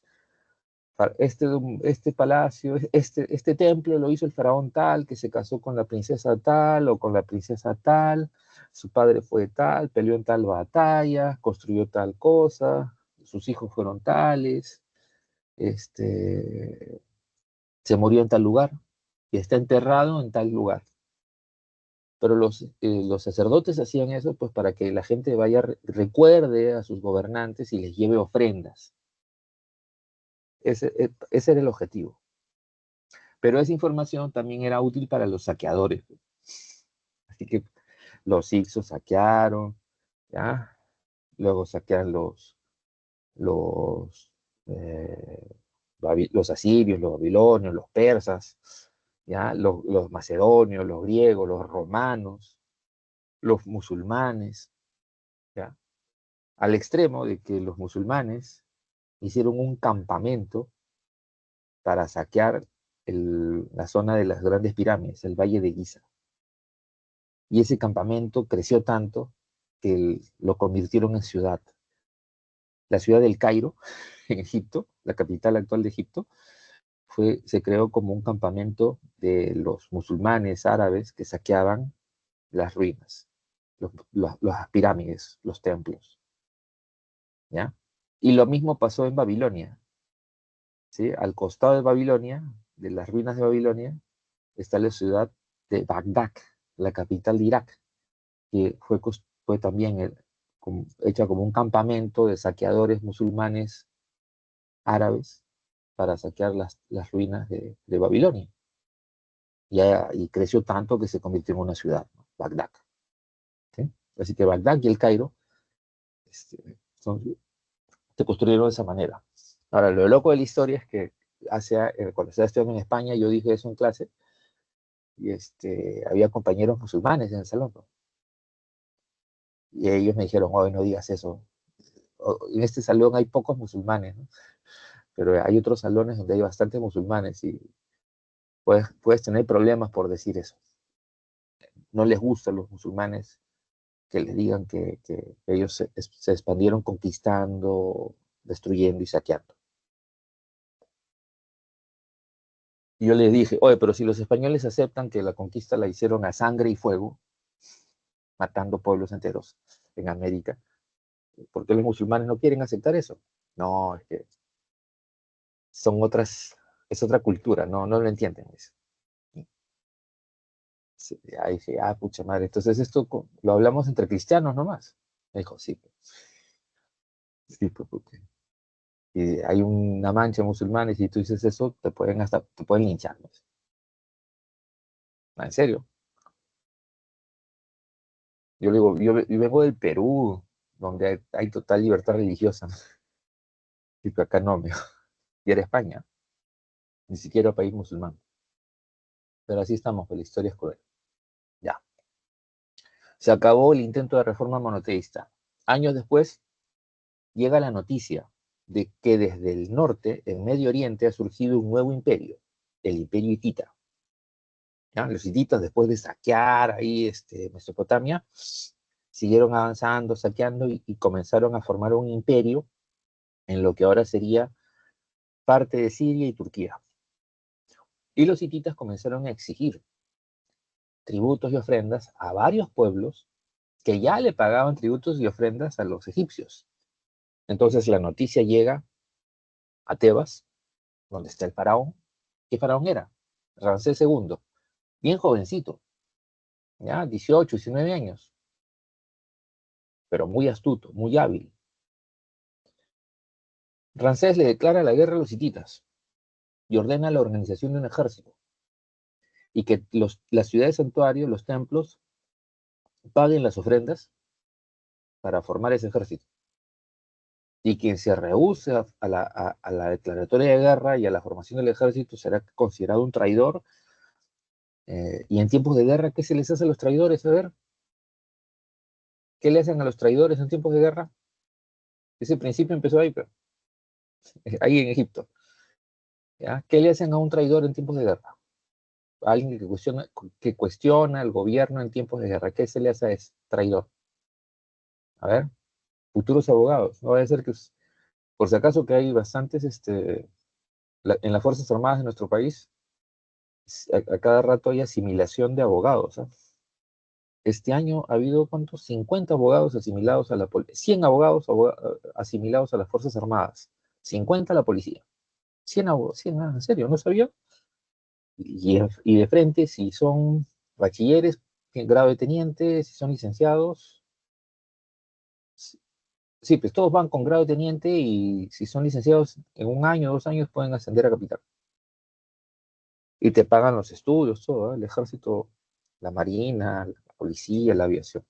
Este palacio, este templo lo hizo el faraón tal, que se casó con la princesa tal o con la princesa tal, su padre fue tal, peleó en tal batalla, construyó tal cosa, sus hijos fueron tales, este, se murió en tal lugar y está enterrado en tal lugar. Pero los sacerdotes hacían eso pues para que la gente vaya, recuerde a sus gobernantes y les lleve ofrendas. Ese era el objetivo. Pero esa información también era útil para los saqueadores. Así que los hicsos saquearon, ¿ya? Luego saquean los, eh, los asirios, los babilonios, los persas, ¿ya? Los macedonios, los griegos, los romanos, los musulmanes, ¿ya? Al extremo de que los musulmanes hicieron un campamento para saquear la zona de las grandes pirámides, el Valle de Giza. Y ese campamento creció tanto que lo convirtieron en ciudad. La ciudad del Cairo, en Egipto, la capital actual de Egipto, se creó como un campamento de los musulmanes árabes que saqueaban las ruinas, las pirámides, los templos, ¿ya? Y lo mismo pasó en Babilonia, ¿sí? Al costado de Babilonia, de las ruinas de Babilonia, está la ciudad de Bagdad, la capital de Irak, que fue también hecha como un campamento de saqueadores musulmanes árabes para saquear las ruinas de Babilonia. Y creció tanto que se convirtió en una ciudad, ¿no? Bagdad, ¿sí? Así que Bagdad y el Cairo este, se construyeron de esa manera. Ahora, lo loco de la historia es que cuando estaba estudiando en España, yo dije eso en clase, y había compañeros musulmanes en el salón, ¿no? Y ellos me dijeron, oh, no digas eso. En este salón hay pocos musulmanes, ¿no? Pero hay otros salones donde hay bastantes musulmanes y puedes tener problemas por decir eso. No les gusta a los musulmanes que les digan que ellos se expandieron conquistando, destruyendo y saqueando. Y yo les dije, oye, pero si los españoles aceptan que la conquista la hicieron a sangre y fuego, matando pueblos enteros en América, ¿por qué los musulmanes no quieren aceptar eso? No, es que es otra cultura, no lo entienden. Ahí dije, pucha madre, entonces esto lo hablamos entre cristianos nomás. Me dijo, sí, pues, sí, pues, porque y hay una mancha de musulmanes y tú dices eso, te pueden linchar, ¿no? En serio. Yo le digo, yo vengo del Perú, donde hay total libertad religiosa, y que acá no, y era España, ni siquiera país musulmán. Pero así estamos, pues la historia es cruel. Ya. Se acabó el intento de reforma monoteísta. Años después, llega la noticia de que desde el norte, en Medio Oriente, ha surgido un nuevo imperio, el imperio hitita. ¿Ya? Los hititas, después de saquear ahí Mesopotamia, siguieron avanzando, saqueando y comenzaron a formar un imperio en lo que ahora sería parte de Siria y Turquía. Y los hititas comenzaron a exigir tributos y ofrendas a varios pueblos que ya le pagaban tributos y ofrendas a los egipcios. Entonces la noticia llega a Tebas, donde está el faraón. ¿Qué faraón era? Ramsés II, bien jovencito, ya 18, 19 años, pero muy astuto, muy hábil. Ramsés le declara la guerra a los hititas y ordena la organización de un ejército y que las ciudades santuarios, los templos, paguen las ofrendas para formar ese ejército. Y quien se rehúse a la declaratoria de guerra y a la formación del ejército será considerado un traidor. Y en tiempos de guerra, ¿qué se les hace a los traidores? A ver, ¿qué le hacen a los traidores en tiempos de guerra? Ese principio empezó ahí, pero, ahí en Egipto. ¿Ya? ¿Qué le hacen a un traidor en tiempos de guerra? A alguien que cuestiona el gobierno en tiempos de guerra. ¿Qué se le hace a ese traidor? A ver, futuros abogados. No vaya a ser que, por si acaso, que hay bastantes En las Fuerzas Armadas de nuestro país, a cada rato hay asimilación de abogados, ¿ah? Este año ha habido, ¿cuántos? 50 abogados asimilados a la policía, 100 abogados asimilados a las Fuerzas Armadas, 50 a la policía, 100 abogados, 100, en serio, ¿no sabía? Y de frente, si son bachilleres, grado de teniente, si son licenciados, sí, pues todos van con grado de teniente y si son licenciados en un año, 2 años pueden ascender a capitán. Y te pagan los estudios, todo, ¿eh? El ejército, la marina, la policía, la aviación.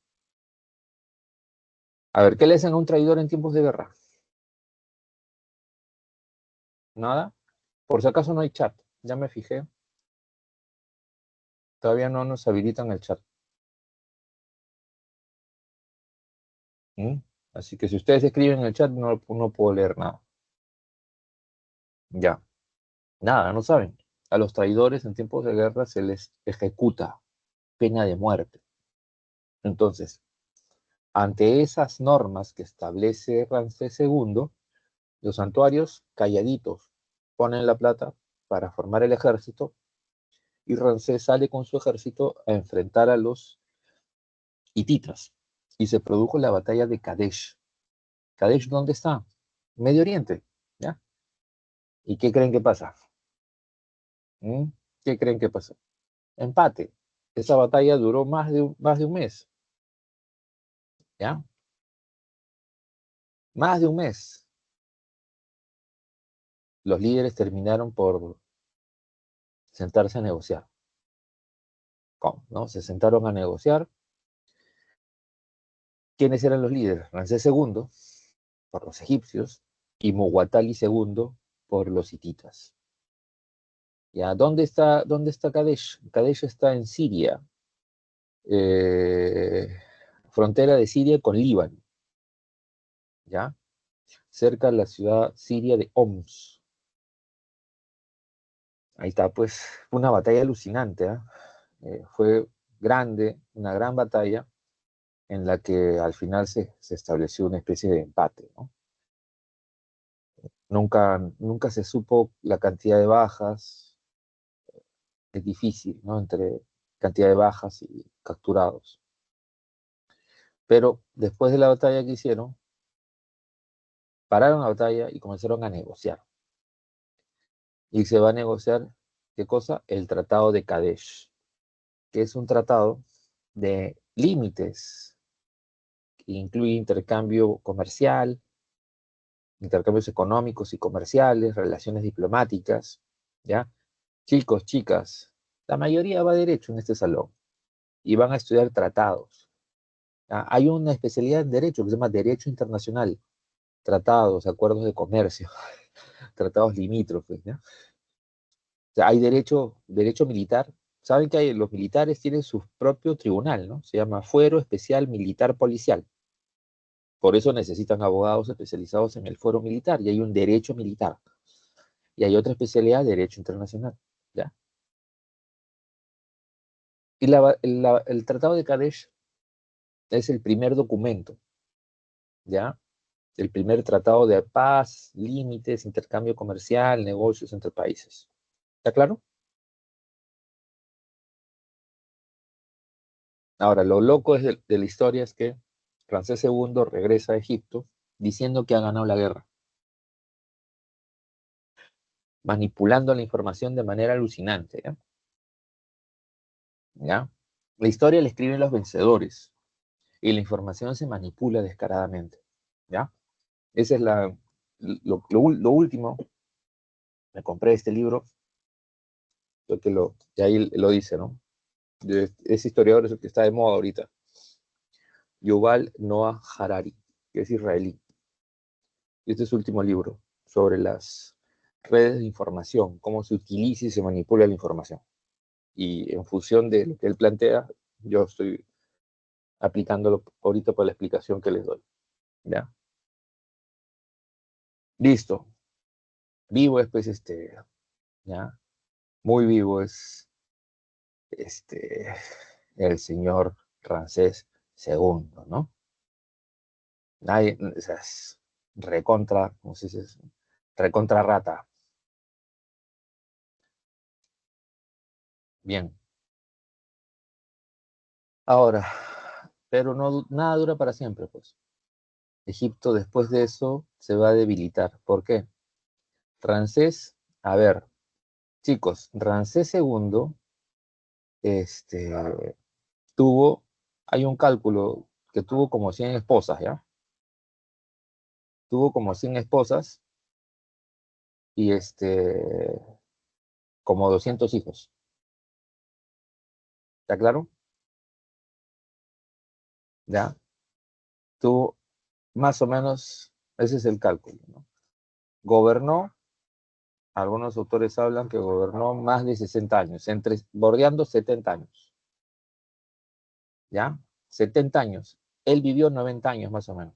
A ver, ¿qué le hacen a un traidor en tiempos de guerra? Nada. Por si acaso no hay chat. Ya me fijé. Todavía no nos habilitan el chat. ¿Mm? Así que si ustedes escriben en el chat, no puedo leer nada. Ya. Nada, no saben. A los traidores en tiempos de guerra se les ejecuta pena de muerte. Entonces, ante esas normas que establece Ramsés II, los santuarios calladitos ponen la plata para formar el ejército y Ramsés sale con su ejército a enfrentar a los hititas y se produjo la batalla de Kadesh. ¿Kadesh dónde está? Medio Oriente, ¿ya? ¿Y qué creen que pasa? ¿Mm? ¿Qué creen que pasó? Empate. Esa batalla duró más de un mes, ¿ya? Más de un mes. Los líderes terminaron por sentarse a negociar. ¿Cómo? ¿No? Se sentaron a negociar. ¿Quiénes eran los líderes? Ramsés II, por los egipcios, y Muwatalli II, por los hititas. ¿Ya? ¿Dónde está Kadesh? Kadesh está en Siria, eh, frontera de Siria con Líbano, ¿ya? Cerca de la ciudad siria de Homs. Ahí está, pues, una batalla alucinante, ¿eh? Fue grande, una gran batalla en la que al final se estableció una especie de empate, ¿no? Nunca se supo la cantidad de bajas, es difícil, ¿no? Entre cantidad de bajas y capturados. Pero después de la batalla que hicieron, pararon la batalla y comenzaron a negociar. Y se va a negociar, ¿qué cosa? El Tratado de Kadesh, que es un tratado de límites que incluye intercambio comercial, intercambios económicos y comerciales, relaciones diplomáticas, ¿ya? Chicos, chicas, la mayoría va a derecho en este salón y van a estudiar tratados. ¿Ya? Hay una especialidad en derecho que se llama Derecho Internacional, tratados, acuerdos de comercio, tratados limítrofes, ¿ya? O sea, hay derecho militar. Saben que los militares tienen su propio tribunal, ¿no? Se llama Fuero Especial Militar Policial. Por eso necesitan abogados especializados en el fuero militar y hay un derecho militar. Y hay otra especialidad, derecho internacional, ¿ya? Y el Tratado de Kadesh es el primer documento, ¿ya? El primer tratado de paz, límites, intercambio comercial, negocios entre países. ¿Está claro? Ahora, lo loco de la historia es que Ramsés II regresa a Egipto diciendo que ha ganado la guerra, manipulando la información de manera alucinante, ¿ya? ¿Ya? La historia la escriben los vencedores y la información se manipula descaradamente, ¿ya? Esa es lo último. Me compré este libro, porque y ahí lo dice, ¿no? Ese historiador es el que está de moda ahorita. Yuval Noah Harari, que es israelí. Y este es su último libro sobre las redes de información, cómo se utiliza y se manipula la información. Y en función de lo que él plantea, yo estoy aplicándolo ahorita por la explicación que les doy. ¿Ya? Listo. Vivo es pues ¿ya? Muy vivo es el señor Ramsés II, ¿no? Nadie, o sea, es recontra, ¿cómo se dice? Recontra rata. Bien. Ahora, pero no, nada dura para siempre, pues. Egipto después de eso se va a debilitar. ¿Por qué? Ramsés, a ver, chicos, Ramsés II, tuvo, hay un cálculo que tuvo como 100 esposas, ¿ya? Tuvo como 100 esposas y como 200 hijos. ¿Está claro? ¿Ya? Tuvo más o menos, ese es el cálculo, ¿no? Gobernó, algunos autores hablan que gobernó más de 60 años, bordeando 70 años, ¿ya? 70 años. Él vivió 90 años más o menos.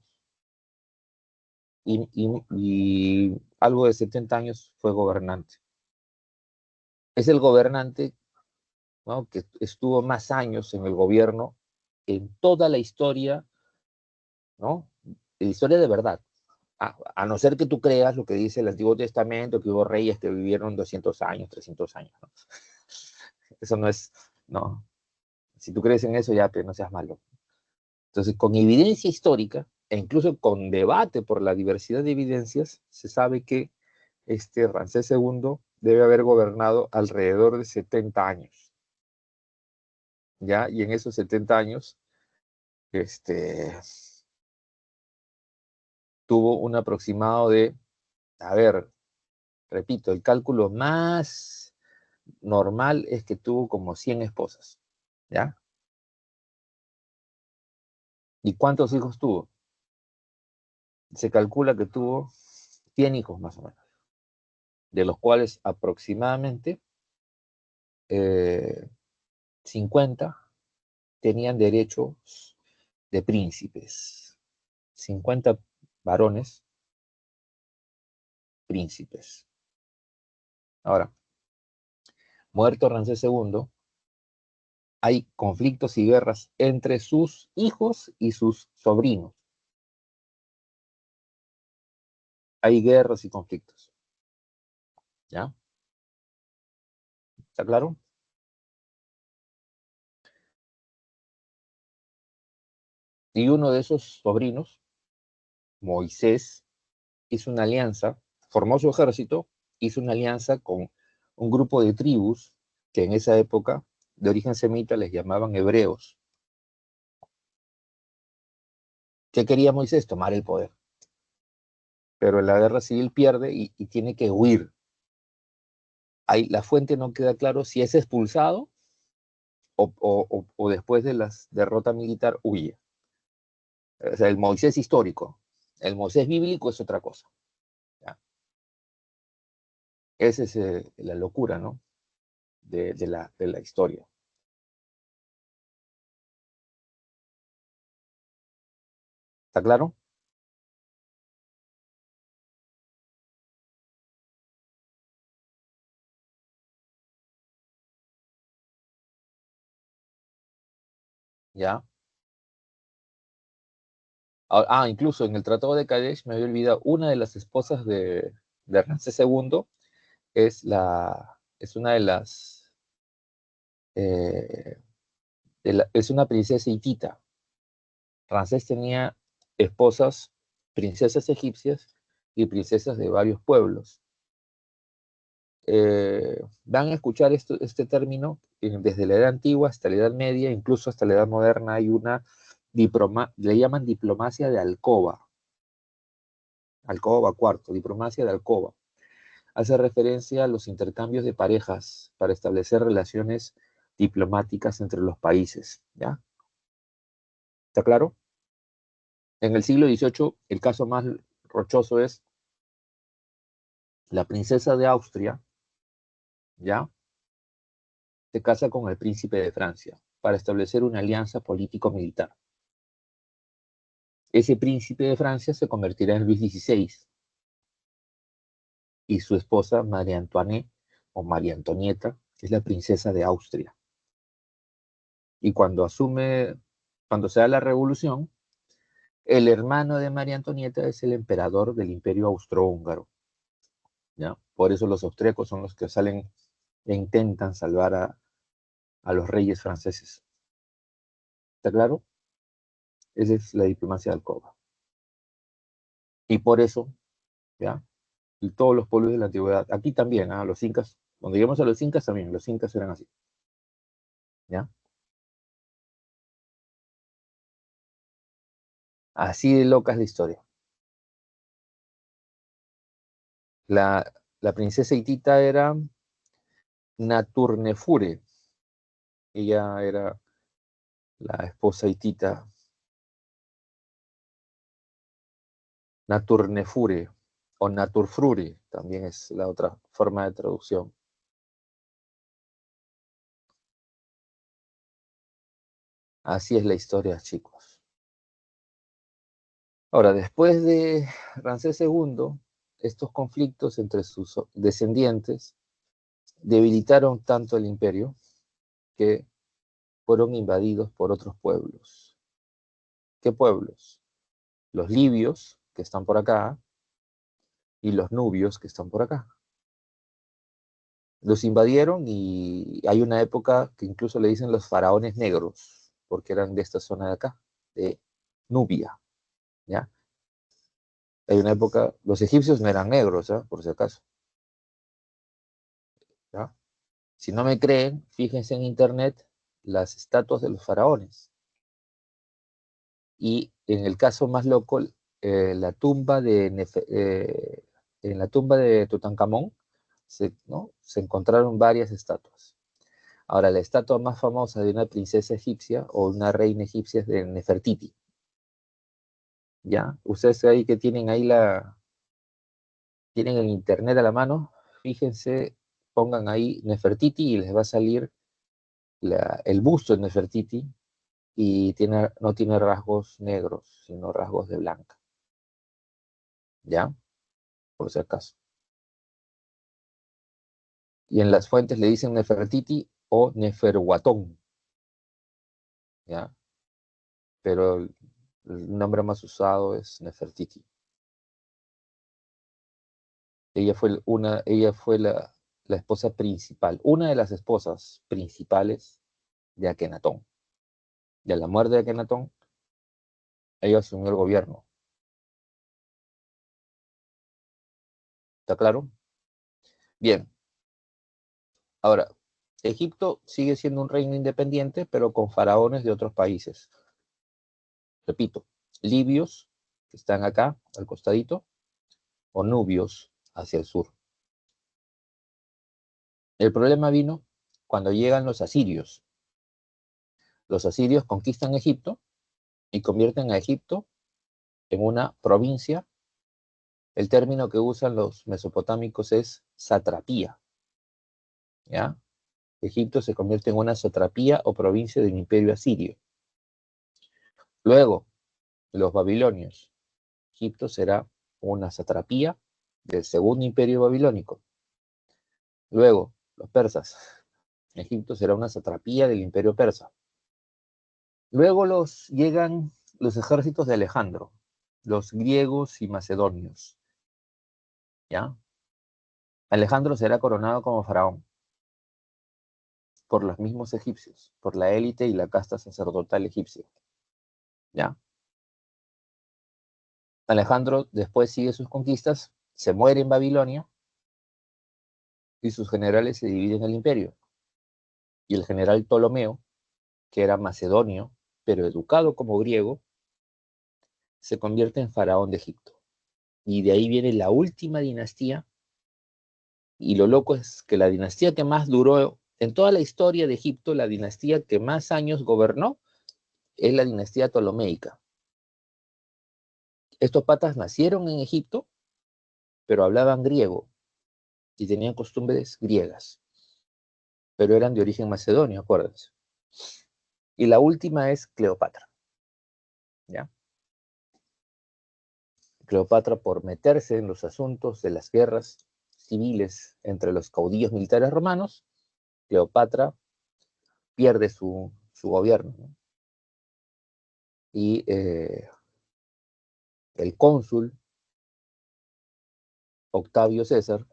Y algo de 70 años fue gobernante. Es el gobernante, ¿no?, que estuvo más años en el gobierno en toda la historia, ¿no? La historia de verdad. A no ser que tú creas lo que dice el Antiguo Testamento, que hubo reyes que vivieron 200 años, 300 años, ¿no? Eso no es, no. Si tú crees en eso, ya, pero no seas malo. Entonces, con evidencia histórica, e incluso con debate por la diversidad de evidencias, se sabe que Ramsés II debe haber gobernado alrededor de 70 años, ¿ya? Y en esos 70 años, tuvo un aproximado de, a ver, repito, el cálculo más normal es que tuvo como 100 esposas, ¿ya? ¿Y cuántos hijos tuvo? Se calcula que tuvo 100 hijos más o menos, de los cuales aproximadamente 50 tenían derechos de príncipes. 50 varones príncipes. Ahora, muerto Ramsés II, hay conflictos y guerras entre sus hijos y sus sobrinos. Hay guerras y conflictos. ¿Ya? ¿Está claro? Y uno de esos sobrinos, Moisés, hizo una alianza, formó su ejército, hizo una alianza con un grupo de tribus que en esa época, de origen semita, les llamaban hebreos. ¿Qué quería Moisés? Tomar el poder. Pero en la guerra civil pierde y tiene que huir. Ahí la fuente no queda claro si es expulsado o después de la derrota militar huye. O sea, el Moisés histórico. El Moisés bíblico es otra cosa. ¿Ya? Esa es la locura, ¿no? De la historia. ¿Está claro? ¿Ya? Incluso en el Tratado de Kadesh me había olvidado, una de las esposas de Ramsés II es una de las, eh, es una princesa hitita. Ramsés tenía esposas, princesas egipcias y princesas de varios pueblos. Van a escuchar este término desde la Edad Antigua hasta la Edad Media, incluso hasta la Edad Moderna hay una le llaman diplomacia de alcoba cuarto, diplomacia de alcoba. Hace referencia a los intercambios de parejas para establecer relaciones diplomáticas entre los países, ¿ya? ¿Está claro? En el siglo XVIII, el caso más rochoso es la princesa de Austria, ¿ya? Se casa con el príncipe de Francia para establecer una alianza político-militar. Ese príncipe de Francia se convertirá en Luis XVI y su esposa María Antoinette o María Antonieta es la princesa de Austria. Y cuando se da la revolución, el hermano de María Antonieta es el emperador del Imperio Austrohúngaro, ¿ya? Por eso los austríacos son los que salen e intentan salvar a los reyes franceses. ¿Está claro? Esa es la diplomacia de alcoba. Y por eso, ¿ya? Y todos los pueblos de la antigüedad, aquí también, los incas, cuando llegamos a los incas también, los incas eran así, ¿ya? Así de loca es la historia. La princesa hitita era Naturnefure. Ella era la esposa hitita Naturnefure o Naturfrure, también es la otra forma de traducción. Así es la historia, chicos. Ahora, después de Ramsés II, estos conflictos entre sus descendientes debilitaron tanto el imperio que fueron invadidos por otros pueblos. ¿Qué pueblos? Los libios, que están por acá, y los nubios, que están por acá. Los invadieron y hay una época que incluso le dicen los faraones negros, porque eran de esta zona de acá, de Nubia, ¿ya? Hay una época, los egipcios no eran negros, ¿eh? Por si acaso, ¿ya? Si no me creen, fíjense en internet las estatuas de los faraones. Y en el caso más loco, la tumba en la tumba de Tutankamón ¿no? Se encontraron varias estatuas. Ahora, la estatua más famosa de una princesa egipcia o una reina egipcia es de Nefertiti. ¿Ya? Ustedes ahí que tienen ahí tienen el internet a la mano, fíjense, pongan ahí Nefertiti y les va a salir el busto de Nefertiti y no tiene rasgos negros, sino rasgos de blanca. ¿Ya? Por si acaso. Y en las fuentes le dicen Nefertiti o Neferuatón. ¿Ya? Pero el nombre más usado es Nefertiti. Ella fue la esposa principal, una de las esposas principales de Akenatón. De la muerte de Akenatón, ella asumió el gobierno. ¿Está claro? Bien. Ahora, Egipto sigue siendo un reino independiente, pero con faraones de otros países. Repito, libios, que están acá, al costadito, o nubios, hacia el sur. El problema vino cuando llegan los asirios. Los asirios conquistan Egipto y convierten a Egipto en una provincia. El término que usan los mesopotámicos es satrapía, ¿ya? Egipto se convierte en una satrapía o provincia del imperio asirio. Luego, los babilonios. Egipto será una satrapía del segundo imperio babilónico. Luego, los persas. Egipto será una satrapía del imperio persa. Luego llegan los ejércitos de Alejandro, los griegos y macedonios, ¿ya? Alejandro será coronado como faraón por los mismos egipcios, por la élite y la casta sacerdotal egipcia, ¿ya? Alejandro después sigue sus conquistas, se muere en Babilonia y sus generales se dividen el imperio. Y el general Ptolomeo, que era macedonio, pero educado como griego, se convierte en faraón de Egipto. Y de ahí viene la última dinastía. Y lo loco es que la dinastía que más duró en toda la historia de Egipto, la dinastía que más años gobernó, es la dinastía ptolomeica. Estos patas nacieron en Egipto, pero hablaban griego y tenían costumbres griegas, pero eran de origen macedonio, acuérdense. Y la última es Cleopatra, ¿ya? Cleopatra, por meterse en los asuntos de las guerras civiles entre los caudillos militares romanos, Cleopatra pierde su gobierno, ¿no? Y el cónsul Octavio César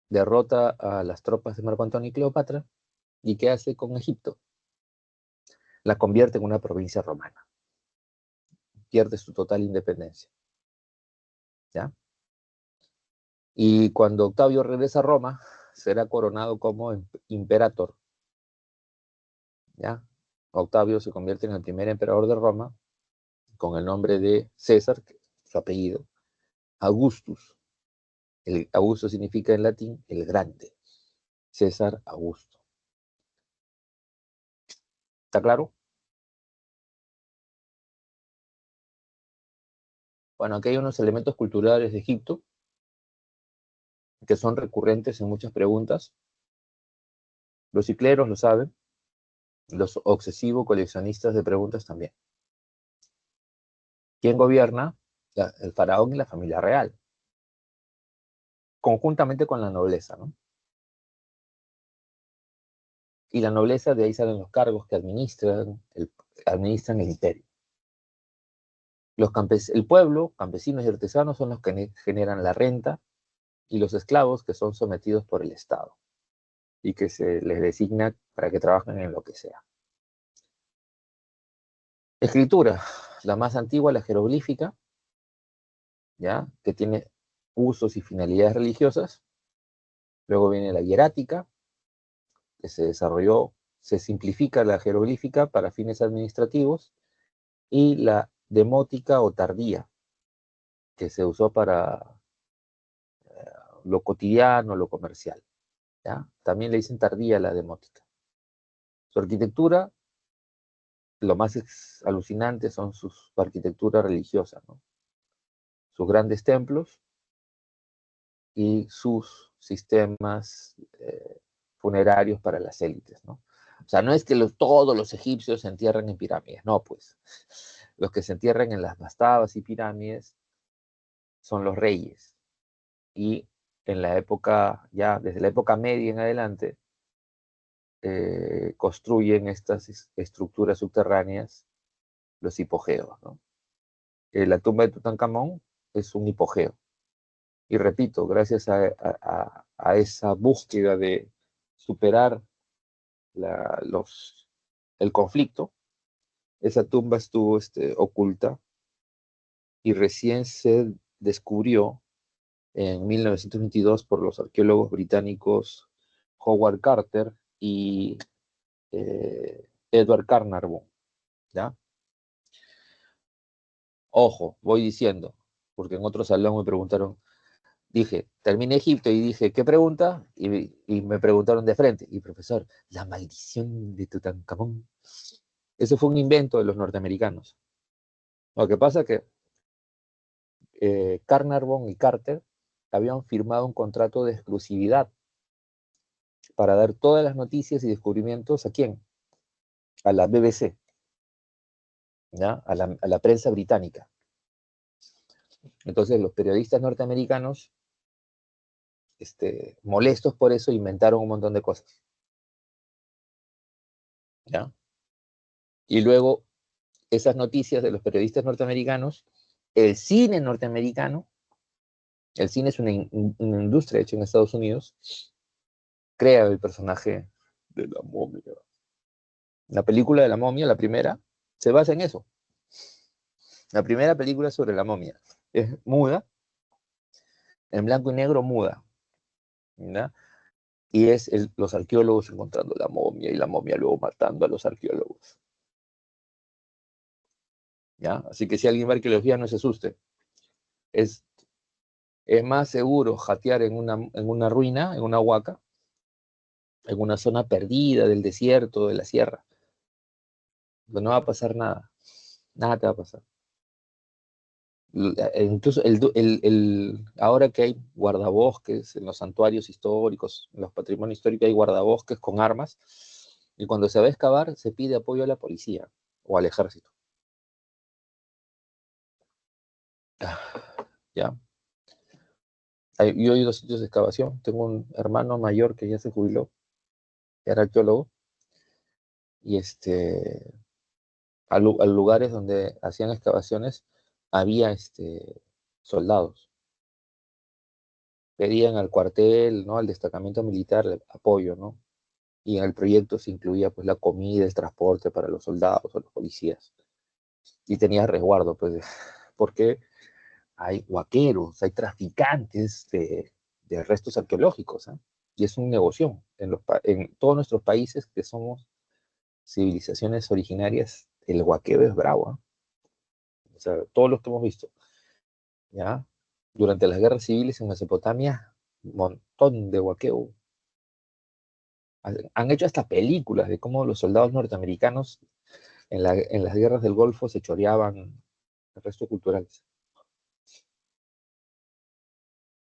derrota a las tropas de Marco Antonio y Cleopatra ¿Y qué hace con Egipto? La convierte en una provincia romana. Pierde su total independencia. ¿Ya? Y cuando Octavio regresa a Roma, será coronado como imperator. ¿Ya? Octavio se convierte en el primer emperador de Roma, con el nombre de César, su apellido, Augustus. El Augusto significa en latín el grande. César Augusto. ¿Está claro? Bueno, aquí hay unos elementos culturales de Egipto que son recurrentes en muchas preguntas. Los cicleros lo saben, los obsesivos coleccionistas de preguntas también. ¿Quién gobierna? El faraón y la familia real, conjuntamente con la nobleza, ¿no? Y la nobleza, de ahí salen los cargos que administran el imperio. El pueblo, campesinos y artesanos, son los que generan la renta, y los esclavos, que son sometidos por el Estado y que se les designa para que trabajen en lo que sea. Escritura, la más antigua, la jeroglífica, ¿ya? Que tiene usos y finalidades religiosas. Luego viene la hierática, que se simplifica la jeroglífica para fines administrativos, y la demótica o tardía, que se usó para lo cotidiano, lo comercial, ¿ya? También le dicen tardía a la demótica. Su arquitectura, lo más alucinante son su arquitectura religiosa, ¿no? Sus grandes templos y sus sistemas funerarios para las élites, ¿no? O sea, no es que todos los egipcios se entierren en pirámides, no, pues. Los que se entierran en las mastabas y pirámides son los reyes. Y en la época, ya desde la época media en adelante, construyen estas estructuras subterráneas, los hipogeos, ¿no? La tumba de Tutankamón es un hipogeo. Y repito, gracias a esa búsqueda de superar el conflicto, esa tumba estuvo oculta, y recién se descubrió en 1922 por los arqueólogos británicos Howard Carter y Edward Carnarvon, ¿ya? Ojo, voy diciendo, porque en otro salón me preguntaron, dije, terminé Egipto y dije, ¿qué pregunta? Y me preguntaron de frente, y profesor, la maldición de Tutankamón. Eso fue un invento de los norteamericanos. Lo que pasa es que Carnarvon y Carter habían firmado un contrato de exclusividad para dar todas las noticias y descubrimientos, ¿a quién? A la BBC, ¿ya? A la prensa británica. Entonces los periodistas norteamericanos, molestos por eso, inventaron un montón de cosas, ¿ya? Y luego esas noticias de los periodistas norteamericanos, el cine norteamericano, el cine es una industria hecha en Estados Unidos, crea el personaje de la momia. La película de la momia, la primera, se basa en eso. La primera película sobre la momia es muda, en blanco y negro, muda, ¿ya? Y es los arqueólogos encontrando la momia, y la momia luego matando a los arqueólogos, ¿ya? Así que si alguien va a arqueología, no se asuste. Es, es más seguro jatear en una ruina, en una huaca, en una zona perdida del desierto, de la sierra. No va a pasar nada. Nada te va a pasar. Incluso ahora que hay guardabosques en los santuarios históricos, en los patrimonios históricos, hay guardabosques con armas, y cuando se va a excavar se pide apoyo a la policía o al ejército. ¿Ya? Yo he ido a sitios de excavación. Tengo un hermano mayor que ya se jubiló, era arqueólogo, y a lugares donde hacían excavaciones había soldados. Pedían al cuartel, ¿no? Al destacamento militar apoyo, ¿no? y en el proyecto se incluía pues la comida, el transporte para los soldados o los policías. Y tenía resguardo, pues, porque hay huaqueros, hay traficantes de restos arqueológicos, ¿eh? Y es un negocio en todos nuestros países que somos civilizaciones originarias, el huaqueo es bravo, ¿eh? O sea, todos los que hemos visto, ¿ya? Durante las guerras civiles en Mesopotamia, un montón de huaqueo. Han hecho hasta películas de cómo los soldados norteamericanos en las guerras del Golfo se choreaban restos culturales.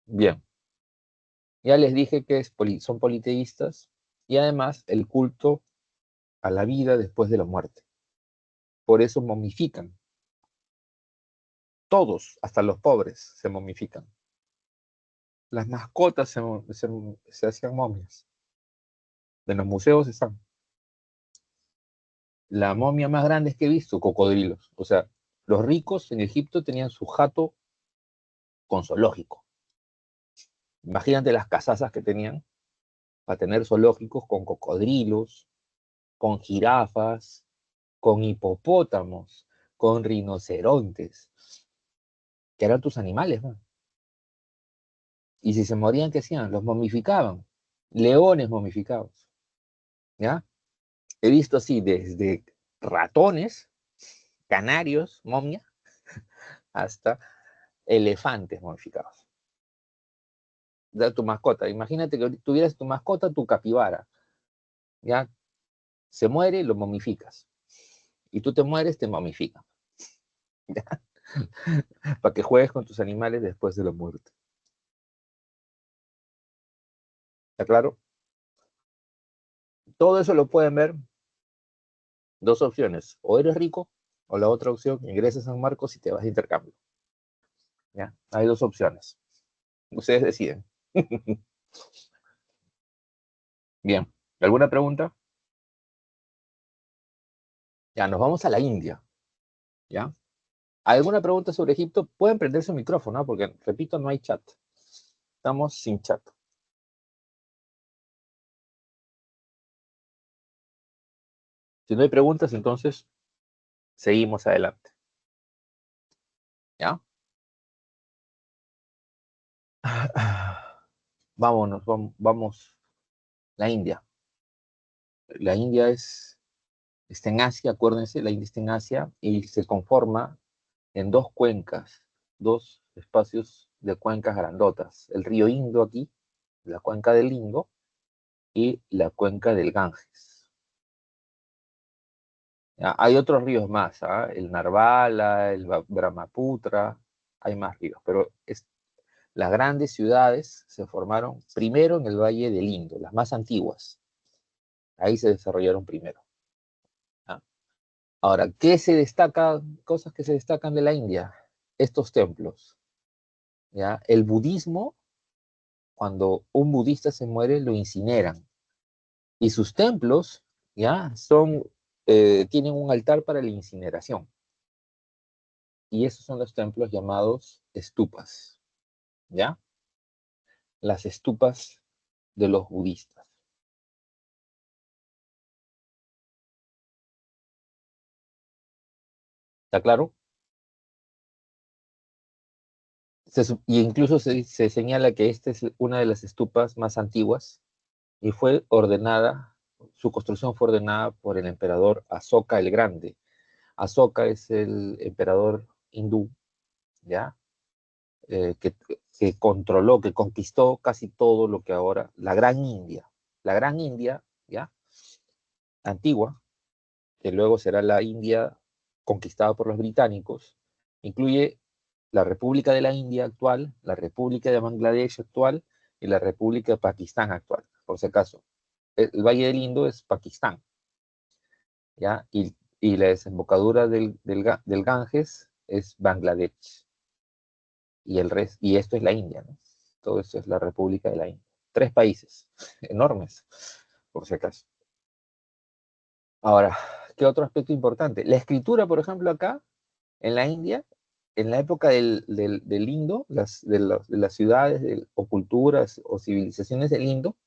Bien, ya les dije que son politeístas y además el culto a la vida después de la muerte. Por eso momifican. Todos, hasta los pobres, se momifican. Las mascotas se hacían momias. En los museos están. La momia más grande que he visto, cocodrilos. O sea, los ricos en Egipto tenían su jato con zoológico. Imagínate las casazas que tenían para tener zoológicos con cocodrilos, con jirafas, con hipopótamos, con rinocerontes, que eran tus animales, ¿no? Y si se morían, ¿qué hacían? Los momificaban. Leones momificados, ¿ya? He visto así desde ratones, canarios, momia, hasta elefantes momificados. De tu mascota. Imagínate que tuvieras tu mascota, tu capibara, ¿ya? Se muere, lo momificas. Y tú te mueres, te momifican. ¿Ya? Para que juegues con tus animales después de la muerte. ¿Está claro? Todo eso lo pueden ver dos opciones. O eres rico, o la otra opción, ingresas a San Marcos y te vas de intercambio. ¿Ya? Hay dos opciones. Ustedes deciden. Bien. ¿Alguna pregunta? Ya, nos vamos a la India. ¿Ya? ¿Alguna pregunta sobre Egipto? Pueden prender su micrófono, ¿no? Porque, repito, no hay chat. Estamos sin chat. Si no hay preguntas, entonces seguimos adelante. ¿Ya? Vámonos, vamos. La India. La India está en Asia, acuérdense, la India está en Asia y se conforma en dos cuencas, dos espacios de cuencas grandotas. El río Indo aquí, la cuenca del Indo, y la cuenca del Ganges. ¿Ya? Hay otros ríos más, ¿ah? El Narbala, el Brahmaputra, hay más ríos, pero las grandes ciudades se formaron primero en el Valle del Indo, las más antiguas. Ahí se desarrollaron primero. ¿Ya? Ahora, ¿qué se destaca? Cosas que se destacan de la India. Estos templos. ¿Ya? El budismo, cuando un budista se muere, lo incineran. Y sus templos, ¿ya? Tienen un altar para la incineración. Y esos son los templos llamados estupas. ¿Ya? Las estupas de los budistas. ¿Está claro? Y incluso se señala que esta es una de las estupas más antiguas y su construcción fue ordenada por el emperador Asoka el Grande. Asoka es el emperador hindú, ¿ya? Que controló, que conquistó casi todo lo que ahora, la Gran India, ¿ya? Antigua, que luego será la India conquistada por los británicos, incluye la República de la India actual, la República de Bangladesh actual y la República de Pakistán actual, por si acaso. El Valle del Indo es Pakistán, ¿ya? Y la desembocadura del Ganges es Bangladesh. Y esto es la India, ¿no? Todo esto es la República de la India. 3 países enormes, por si acaso. Ahora, ¿qué otro aspecto importante? La escritura, por ejemplo, acá, en la India, en la época del Indo, de las ciudades o culturas o civilizaciones del Indo,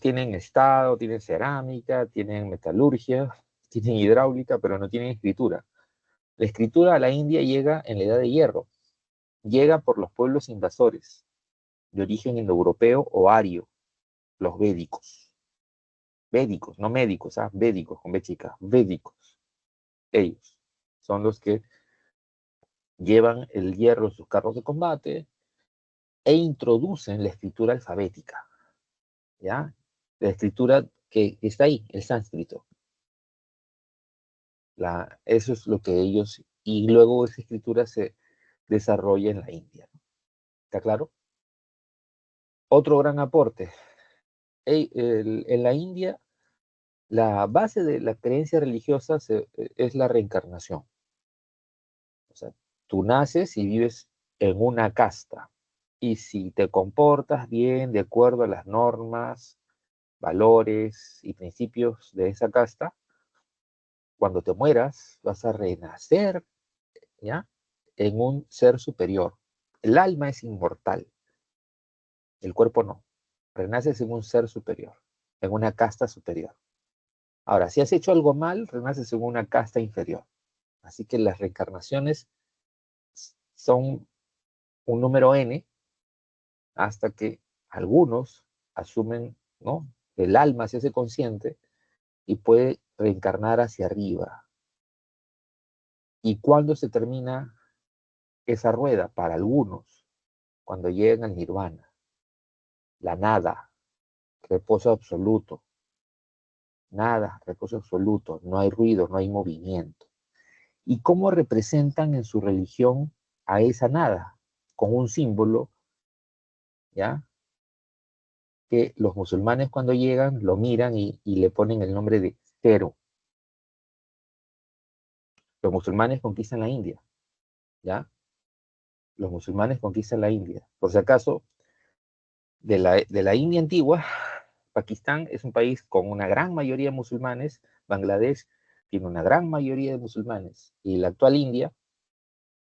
Tienen estado, tienen cerámica, tienen metalurgia, tienen hidráulica, pero no tienen escritura. La escritura a la India llega en la Edad de Hierro, llega por los pueblos invasores, de origen indoeuropeo o ario, los védicos. Védicos, no médicos, védicos, con B chica, védicos. Ellos son los que llevan el hierro en sus carros de combate e introducen la escritura alfabética, ¿ya? La escritura que está ahí, el sánscrito. Eso es lo que ellos, y luego esa escritura se desarrolla en la India. ¿Está claro? Otro gran aporte. En la India, la base de la creencia religiosa es la reencarnación. O sea, tú naces y vives en una casta. Y si te comportas bien de acuerdo a las normas, valores y principios de esa casta, cuando te mueras vas a renacer, ¿ya? En un ser superior. El alma es inmortal, el cuerpo no. Renaces en un ser superior, en una casta superior. Ahora, si has hecho algo mal, renaces en una casta inferior. Así que las reencarnaciones son un número n hasta que algunos asumen, ¿no? El alma se hace consciente y puede reencarnar hacia arriba. ¿Y cuándo se termina esa rueda? Para algunos, cuando llegan al nirvana, la nada, reposo absoluto. Nada, reposo absoluto, no hay ruido, no hay movimiento. ¿Y cómo representan en su religión a esa nada? Con un símbolo, ¿ya? Que los musulmanes cuando llegan lo miran y le ponen el nombre de cero. Los musulmanes conquistan la India, ¿ya? Los musulmanes conquistan la India. Por si acaso, de la India antigua, Pakistán es un país con una gran mayoría de musulmanes, Bangladesh tiene una gran mayoría de musulmanes, y la actual India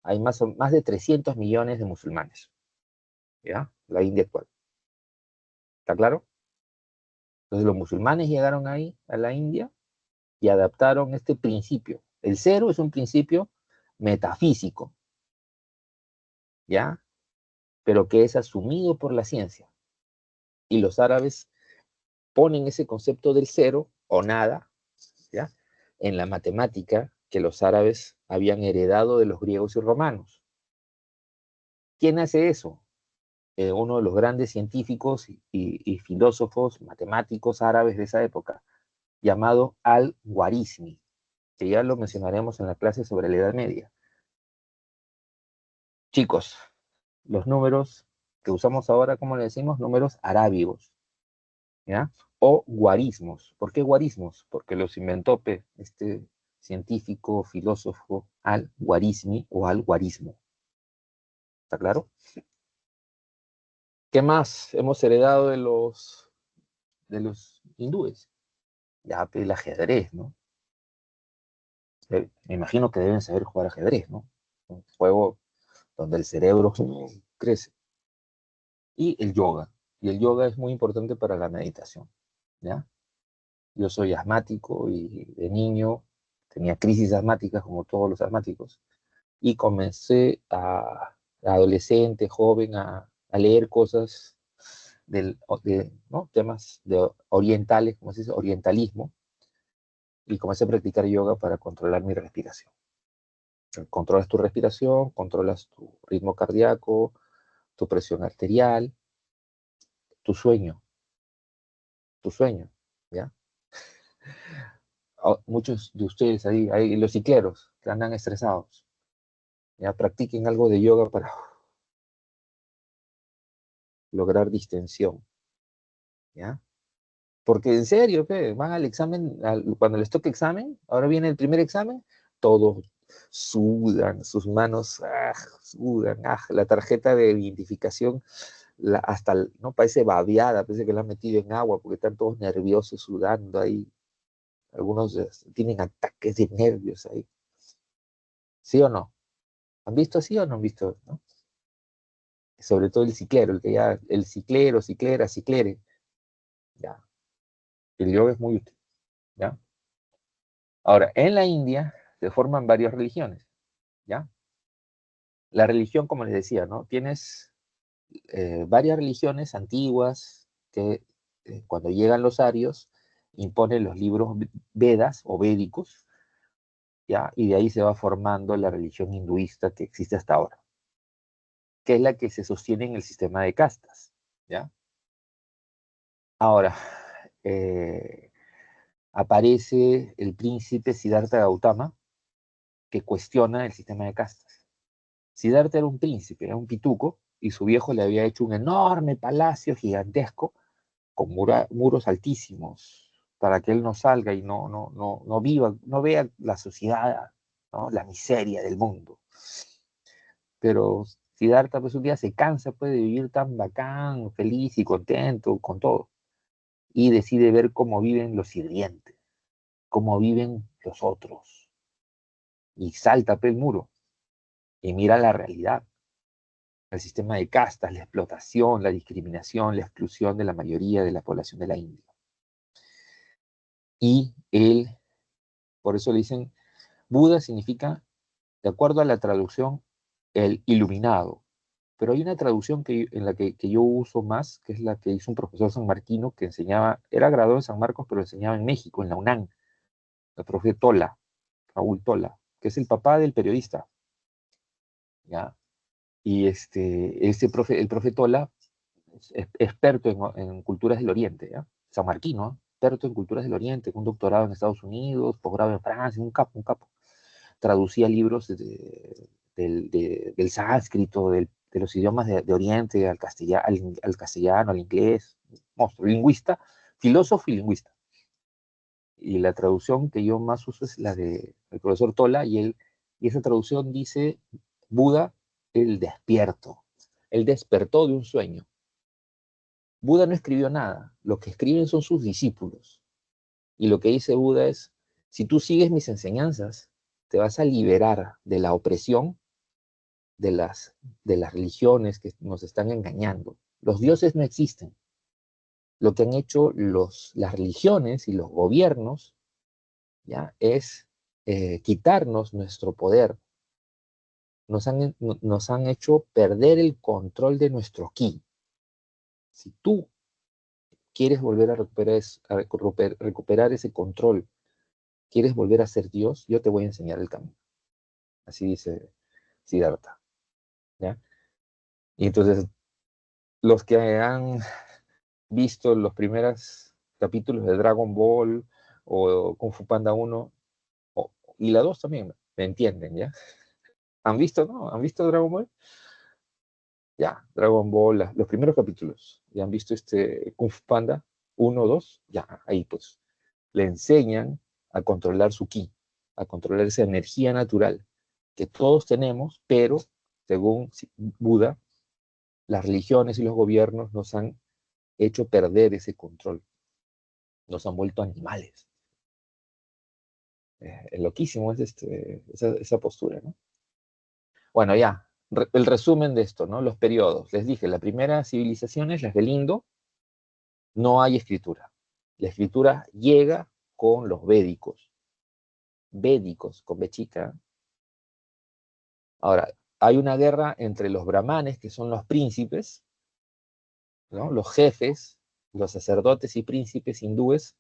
hay más de 300 millones de musulmanes, ¿ya? La India actual. ¿Está claro? Entonces los musulmanes llegaron ahí, a la India, y adaptaron este principio. El cero es un principio metafísico, ¿ya? Pero que es asumido por la ciencia. Y los árabes ponen ese concepto del cero o nada, ¿ya? En la matemática que los árabes habían heredado de los griegos y romanos. ¿Quién hace eso? Uno de los grandes científicos y filósofos, matemáticos árabes de esa época, llamado Al-Khwarizmi, que ya lo mencionaremos en la clase sobre la Edad Media. Chicos, los números que usamos ahora, ¿cómo le decimos? Números arábigos, ¿ya? O guarismos. ¿Por qué guarismos? Porque los inventó este científico, filósofo Al-Khwarizmi o Al-Khwarizmo. ¿Está claro? ¿Qué más hemos heredado de los hindúes? Ya, el ajedrez, ¿no? Me imagino que deben saber jugar ajedrez, ¿no? Un juego donde el cerebro crece. Y el yoga. Y el yoga es muy importante para la meditación, ¿ya? Yo soy asmático y de niño tenía crisis asmáticas como todos los asmáticos. Y comencé adolescente, joven, a leer cosas ¿no? Temas orientales, como se dice, orientalismo, y comencé a practicar yoga para controlar mi respiración. Controlas tu respiración, controlas tu ritmo cardíaco, tu presión arterial, tu sueño, ¿ya? Muchos de ustedes ahí, los cicleros que andan estresados, ya practiquen algo de yoga para lograr distensión, ¿ya? Porque en serio, van al examen, cuando les toca examen, ahora viene el primer examen, todos sudan, sus manos sudan, la tarjeta de identificación hasta, ¿no? Parece babeada, parece que la han metido en agua porque están todos nerviosos, sudando ahí. Algunos tienen ataques de nervios ahí. ¿Sí o no? ¿Han visto así o no han visto, no? Sobre todo el ciclero, el ciclero, ciclera, ciclere, Ya. El yoga es muy útil. ¿Ya? Ahora, en la India se forman varias religiones. ¿Ya? La religión, como les decía, ¿no? Tienes varias religiones antiguas que cuando llegan los arios imponen los libros Vedas o védicos, ¿ya? Y de ahí se va formando la religión hinduista que existe hasta ahora, que es la que se sostiene en el sistema de castas, ¿ya? Ahora, eh, aparece el príncipe Siddhartha Gautama que cuestiona el sistema de castas. Siddhartha era un príncipe, era un pituco, y su viejo le había hecho un enorme palacio gigantesco con muros altísimos para que él no salga y no viva, no vea la sociedad, ¿no? La miseria del mundo. Pero Siddhartha pues un día se cansa pues, de vivir tan bacán, feliz y contento con todo, y decide ver cómo viven los sirvientes, cómo viven los otros, y salta pues, el muro y mira la realidad, el sistema de castas, la explotación, la discriminación, la exclusión de la mayoría de la población de la India. Y él, por eso le dicen, Buda significa, de acuerdo a la traducción, el iluminado. Pero hay una traducción en la que yo uso más, que es la que hizo un profesor sanmarquino que enseñaba, era graduado en San Marcos, pero enseñaba en México, en la UNAM, el profe Tola, Raúl Tola, que es el papá del periodista, ¿ya? Y el profe Tola, es experto en culturas del Oriente, ¿ya? Sanmarquino, ¿eh? Experto en culturas del Oriente, con un doctorado en Estados Unidos, posgrado en Francia, un capo, un capo. Traducía libros del sánscrito, de los idiomas de Oriente al castellano, al inglés, monstruo, lingüista, filósofo y lingüista. Y la traducción que yo más uso es la del profesor Tola, y esa traducción dice, Buda, el despierto. Él despertó de un sueño. Buda no escribió nada, lo que escriben son sus discípulos. Y lo que dice Buda es, si tú sigues mis enseñanzas, te vas a liberar de la opresión de las religiones que nos están engañando. Los dioses no existen. Lo que han hecho las religiones y los gobiernos, ¿ya? Es quitarnos nuestro poder. Nos han hecho perder el control de nuestro ki. Si tú quieres volver a recuperar ese control, quieres volver a ser Dios, yo te voy a enseñar el camino. Así dice Siddhartha, ¿ya? Y entonces, los que han visto los primeros capítulos de Dragon Ball o Kung Fu Panda 1 y la 2 también, ¿me entienden, ya? ¿Han visto, no? ¿Han visto Dragon Ball? Ya, Dragon Ball, los primeros capítulos. ¿Ya han visto Kung Fu Panda 1 2? Ya, ahí pues. Le enseñan a controlar su ki, a controlar esa energía natural que todos tenemos, pero según Buda, las religiones y los gobiernos nos han hecho perder ese control, nos han vuelto animales. Es loquísimo esa postura, ¿no? Bueno, ya, el resumen de esto, ¿no? Los periodos. Les dije, la primera civilización es las del Indo, no hay escritura. La escritura llega con los védicos, con B chica. Ahora, hay una guerra entre los brahmanes, que son los príncipes, ¿no? Los jefes, los sacerdotes y príncipes hindúes,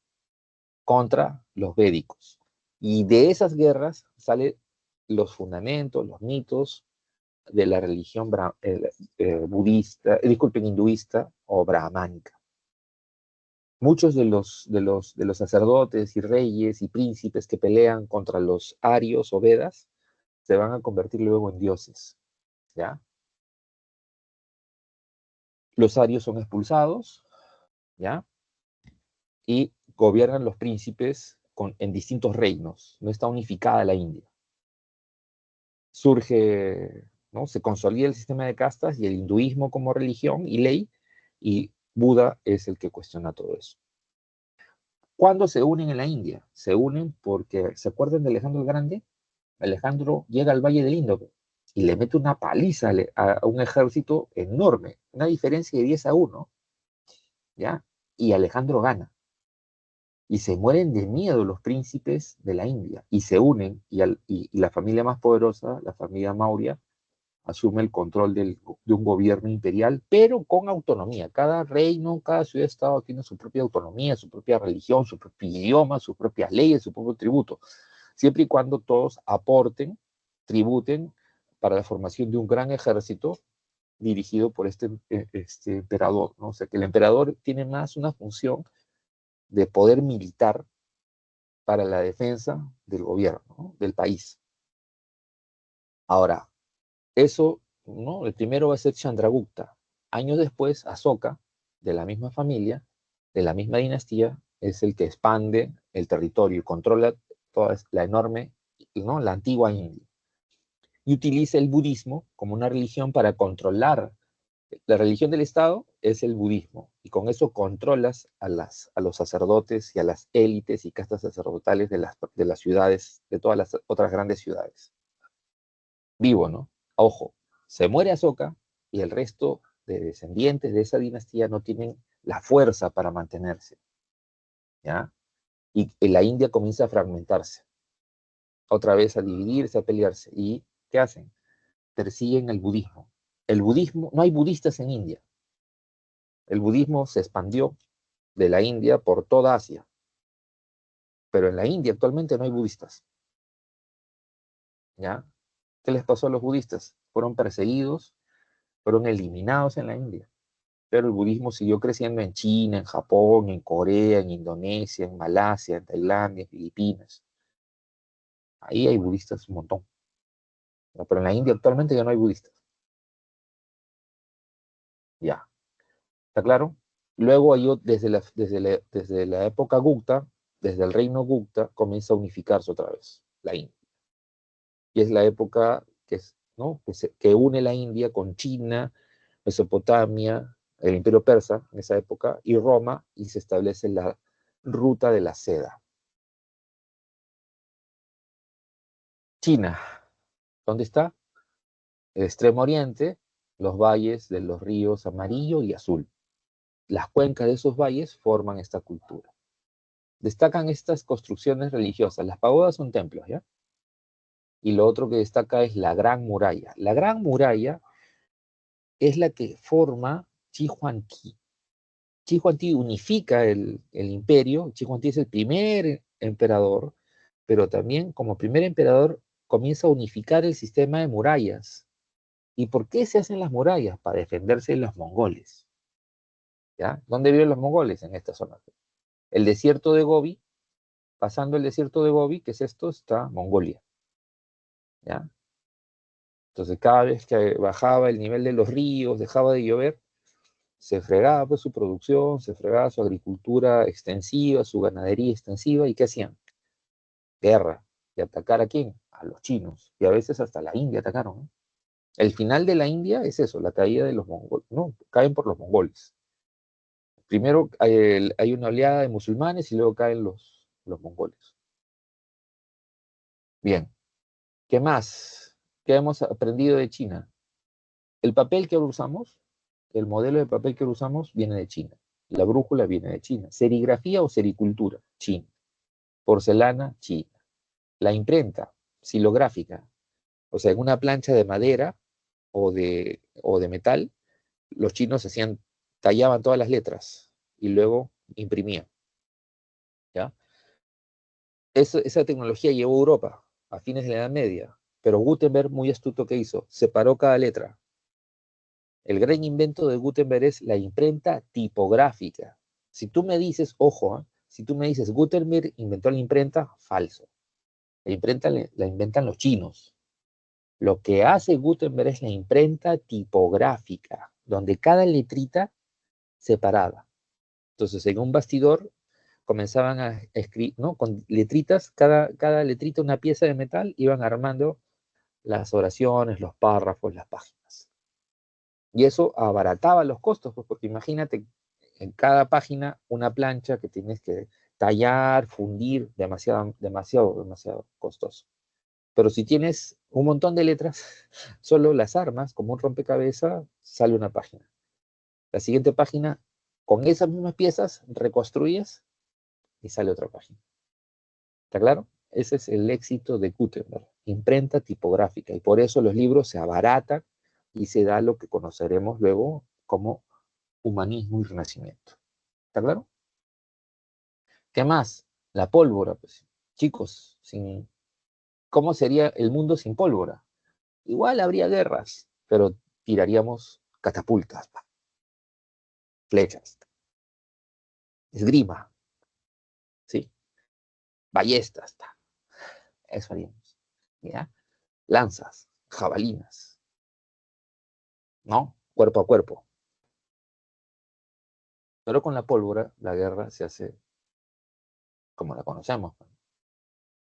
contra los védicos. Y de esas guerras salen los fundamentos, los mitos de la religión budista, disculpen, hinduista o brahmánica. Muchos de los sacerdotes y reyes y príncipes que pelean contra los arios o vedas se van a convertir luego en dioses, ¿ya? Los arios son expulsados, ¿ya? Y gobiernan los príncipes en distintos reinos. No está unificada la India. Surge, ¿no? Se consolida el sistema de castas y el hinduismo como religión y ley, y Buda es el que cuestiona todo eso. ¿Cuándo se unen en la India? Se unen porque, ¿se acuerdan de Alejandro el Grande? Alejandro llega al Valle del Indo y le mete una paliza a un ejército enorme, una diferencia de 10-1, ¿ya? y Alejandro gana. Y se mueren de miedo los príncipes de la India y se unen y la familia más poderosa, la familia Maurya, asume el control de un gobierno imperial, pero con autonomía. Cada reino, cada ciudad-estado tiene su propia autonomía, su propia religión, su propio idioma, sus propias leyes, su propio tributo, siempre y cuando todos aporten, tributen para la formación de un gran ejército dirigido por este emperador, ¿no? O sea, que el emperador tiene más una función de poder militar para la defensa del gobierno, ¿no? Del país. Ahora, eso, ¿no? El primero va a ser Chandragupta. Años después, Asoka, de la misma familia, de la misma dinastía, es el que expande el territorio y controla toda la enorme, ¿no? La antigua India. Y utiliza el budismo como una religión para controlar. La religión del Estado es el budismo, y con eso controlas a los sacerdotes y a las élites y castas sacerdotales de las ciudades, de todas las otras grandes ciudades. Vivo, ¿no? Ojo, se muere Asoka y el resto de descendientes de esa dinastía no tienen la fuerza para mantenerse, ¿ya? Y la India comienza a fragmentarse, otra vez a dividirse, a pelearse. ¿Y qué hacen? Persiguen el budismo. El budismo, no hay budistas en India. El budismo se expandió de la India por toda Asia, pero en la India actualmente no hay budistas, ¿ya? ¿Qué les pasó a los budistas? Fueron perseguidos, fueron eliminados en la India. Pero el budismo siguió creciendo en China, en Japón, en Corea, en Indonesia, en Malasia, en Tailandia, en Filipinas. Ahí hay budistas un montón. Pero en la India actualmente ya no hay budistas. Ya, ¿está claro? Luego desde la época Gupta, desde el reino Gupta, comienza a unificarse otra vez la India. Y es la época ¿no? que une la India con China, Mesopotamia, el Imperio Persa en esa época, y Roma, y se establece la ruta de la seda. China, ¿dónde está? El extremo oriente, los valles de los ríos amarillo y azul. Las cuencas de esos valles forman esta cultura. Destacan estas construcciones religiosas. Las pagodas son templos, ¿ya? Y lo otro que destaca es la Gran Muralla. La Gran Muralla es la que forma Chi Huan Ti. Chi Huan Ti unifica el imperio. Chi Huan Ti es el primer emperador, pero también como primer emperador comienza a unificar el sistema de murallas. ¿Y por qué se hacen las murallas? Para defenderse de los mongoles. ¿Ya? ¿Dónde viven los mongoles? En esta zona. El desierto de Gobi, pasando el desierto de Gobi, que es esto, está Mongolia. ¿Ya? Entonces, cada vez que bajaba el nivel de los ríos, dejaba de llover, se fregaba pues, su producción, se fregaba su agricultura extensiva, su ganadería extensiva, ¿y qué hacían? Guerra. ¿Y atacar a quién? A los chinos. Y a veces hasta la India atacaron, ¿no? El final de la India es eso, la caída de los mongoles. No, caen por los mongoles. Primero hay una oleada de musulmanes y luego caen los mongoles. Bien, ¿qué más? ¿Qué hemos aprendido de China? El papel que ahora usamos, el modelo de papel que ahora usamos viene de China. La brújula viene de China. Serigrafía o sericultura, China. Porcelana, China. La imprenta, silográfica, o sea, en una plancha de madera o de metal, los chinos tallaban todas las letras y luego imprimían, ¿ya? Esa tecnología llegó a Europa a fines de la Edad Media, pero Gutenberg, muy astuto, ¿qué hizo? Separó cada letra. El gran invento de Gutenberg es la imprenta tipográfica. Si tú me dices, ojo, si tú me dices Gutenberg inventó la imprenta, falso. La imprenta la inventan los chinos. Lo que hace Gutenberg es la imprenta tipográfica, donde cada letrita separada. Entonces, en un bastidor comenzaban a escribir, ¿no? Con letritas, cada letrita una pieza de metal, iban armando las oraciones, los párrafos, las páginas. Y eso abarataba los costos, pues, porque imagínate en cada página una plancha que tienes que tallar, fundir, demasiado costoso. Pero si tienes un montón de letras, solo las armas, como un rompecabezas, sale una página. La siguiente página con esas mismas piezas reconstruyes y sale otra página. ¿Está claro? Ese es el éxito de Gutenberg, imprenta tipográfica, y por eso los libros se abaratan y se da lo que conoceremos luego como humanismo y renacimiento. ¿Está claro? ¿Qué más? La pólvora, pues. Chicos, ¿cómo sería el mundo sin pólvora? Igual habría guerras, pero tiraríamos catapultas, flechas, esgrima, ¿sí? Ballestas, eso haríamos, ¿ya? Lanzas, jabalinas, ¿no? Cuerpo a cuerpo. Pero con la pólvora, la guerra se hace como la conocemos.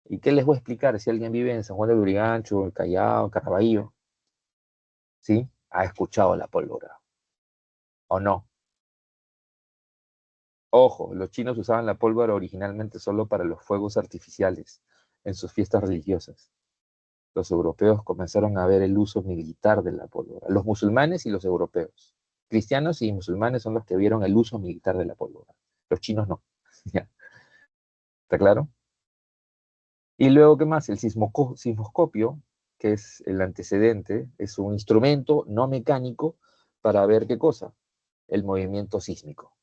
¿Y qué les voy a explicar si alguien vive en San Juan de Lurigancho, el Callao, Caraballo? ¿Sí? Ha escuchado la pólvora, ¿o no? Ojo, los chinos usaban la pólvora originalmente solo para los fuegos artificiales en sus fiestas religiosas. Los europeos comenzaron a ver el uso militar de la pólvora. Los musulmanes y los europeos. Cristianos y musulmanes son los que vieron el uso militar de la pólvora. Los chinos no. ¿Está claro? Y luego, ¿qué más? El sismoscopio, que es el antecedente, es un instrumento no mecánico para ver qué cosa, el movimiento sísmico.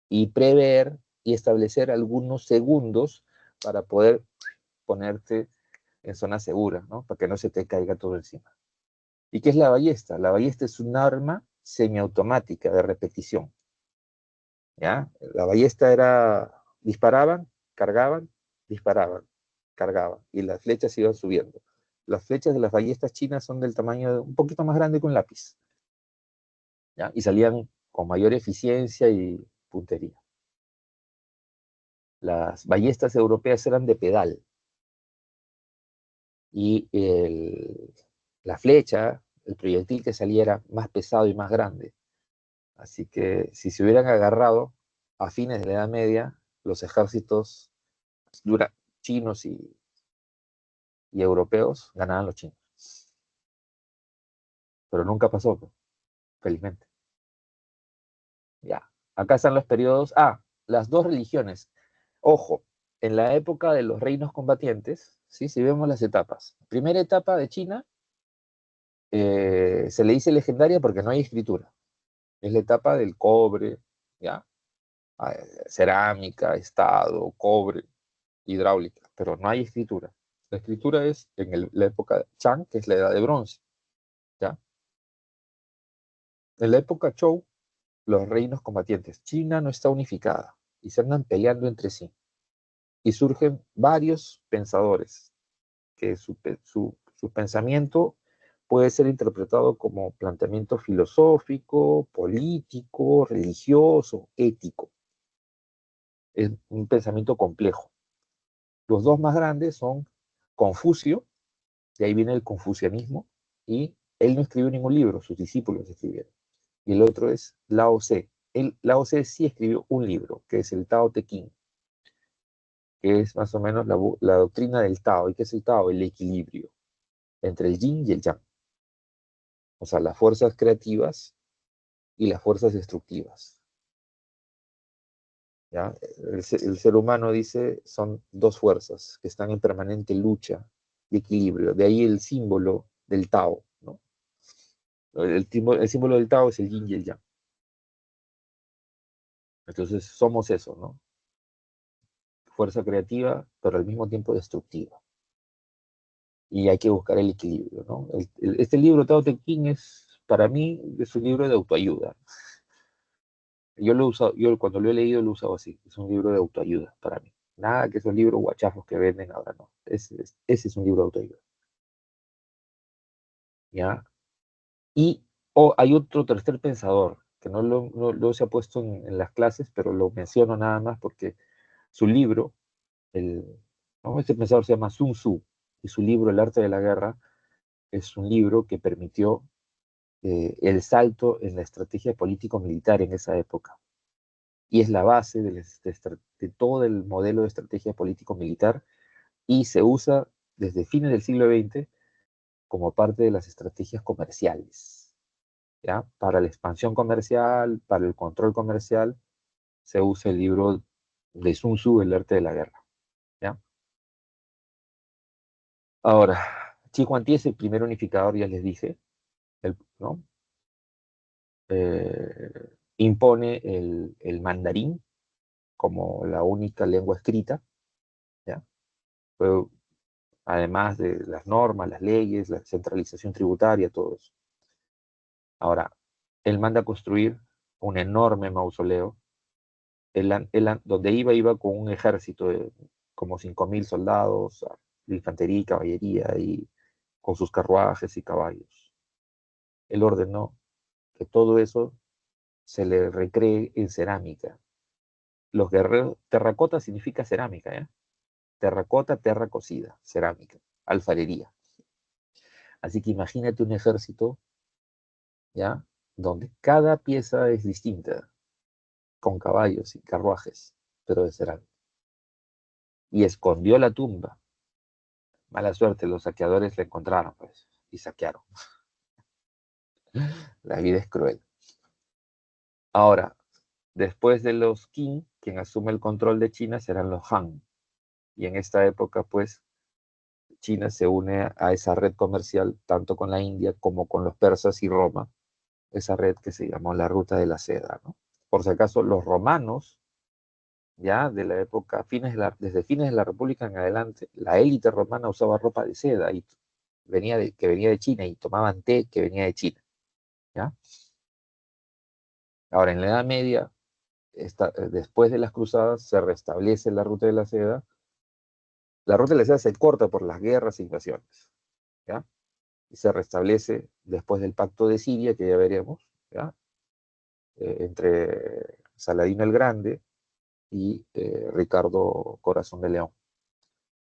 Y prever y establecer algunos segundos para poder ponerte en zona segura, ¿no? Para que no se te caiga todo encima. ¿Y qué es la ballesta? La ballesta es un arma semiautomática de repetición, ¿ya? La ballesta era, disparaban, cargaban, disparaban, cargaban, y las flechas iban subiendo. Las flechas de las ballestas chinas son del tamaño un poquito más grande que un lápiz, ¿ya? Y salían con mayor eficiencia y puntería. Las ballestas europeas eran de pedal, y la flecha, el proyectil que salía era más pesado y más grande. Así que si se hubieran agarrado a fines de la Edad Media, los ejércitos chinos y europeos ganaban los chinos. Pero nunca pasó, pues, felizmente. Ya. Acá están los periodos. Ah, las dos religiones. Ojo, en la época de los reinos combatientes, ¿sí? Si vemos las etapas. Primera etapa de China, se le dice legendaria porque no hay escritura. Es la etapa del cobre, ¿ya? Cerámica, estado, cobre, hidráulica, pero no hay escritura. La escritura es en la época Chang, que es la edad de bronce, ¿ya? En la época Zhou, los reinos combatientes. China no está unificada y se andan peleando entre sí. Y surgen varios pensadores que su pensamiento puede ser interpretado como planteamiento filosófico, político, religioso, ético. Es un pensamiento complejo. Los dos más grandes son Confucio, de ahí viene el confucianismo, y él no escribió ningún libro, sus discípulos escribieron. Y el otro es Lao Tse. Lao Tse sí escribió un libro, que es el Tao Te Ching, que es más o menos la doctrina del Tao. ¿Y qué es el Tao? El equilibrio entre el yin y el yang. O sea, las fuerzas creativas y las fuerzas destructivas. ¿Ya? El ser humano, dice, son dos fuerzas que están en permanente lucha y equilibrio. De ahí el símbolo del Tao, ¿no? El símbolo del Tao es el yin y el yang. Entonces somos eso, ¿no? Fuerza creativa, pero al mismo tiempo destructiva. Y hay que buscar el equilibrio, ¿no? Este libro, Tao Te Ching, para mí, es un libro de autoayuda. Yo lo uso, yo cuando lo he leído lo he usado así. Es un libro de autoayuda para mí. Nada que esos libros guachafos que venden ahora, no. Ese es un libro de autoayuda. ¿Ya? Y hay otro tercer pensador, que no se ha puesto en las clases, pero lo menciono nada más porque su libro, ¿no? Este pensador se llama Sun Tzu, y su libro, El arte de la guerra, es un libro que permitió el salto en la estrategia político-militar en esa época. Y es la base de todo el modelo de estrategia político-militar, y se usa desde fines del siglo XX como parte de las estrategias comerciales, ¿ya? Para la expansión comercial, para el control comercial, se usa el libro de Sun Tzu, El arte de la guerra. ¿Ya? Ahora, Chi Huanti es el primer unificador, ya les dije, ¿no? Impone el mandarín como la única lengua escrita, ¿ya? Fue, además de las normas, las leyes, la centralización tributaria, todo eso. Ahora, él manda a construir un enorme mausoleo, donde iba con un ejército de como 5.000 soldados, de infantería y caballería, y con sus carruajes y caballos. Él ordenó que todo eso se le recree en cerámica. Los guerreros, terracota significa cerámica, ¿eh? Terracota, terra cocida, cerámica, alfarería. Así que imagínate un ejército, ¿ya? Donde cada pieza es distinta, con caballos y carruajes, pero de cerámica. Y escondió la tumba. Mala suerte, los saqueadores la encontraron, pues, y saquearon. La vida es cruel. Ahora, después de los Qing, quien asume el control de China serán los Han. Y en esta época, pues, China se une a esa red comercial tanto con la India como con los persas y Roma, esa red que se llamó la Ruta de la Seda, ¿no? Por si acaso, los romanos, ya de la época, desde fines de la República en adelante, la élite romana usaba ropa de seda y que venía de China, y tomaban té que venía de China, ¿ya? Ahora, en la Edad Media, después de las cruzadas, se restablece la Ruta de la Seda. La Ruta de la Seda se corta por las guerras e invasiones, ¿ya? Y se restablece después del Pacto de Siria, que ya veremos, ¿ya? Entre Saladino el Grande y Ricardo Corazón de León.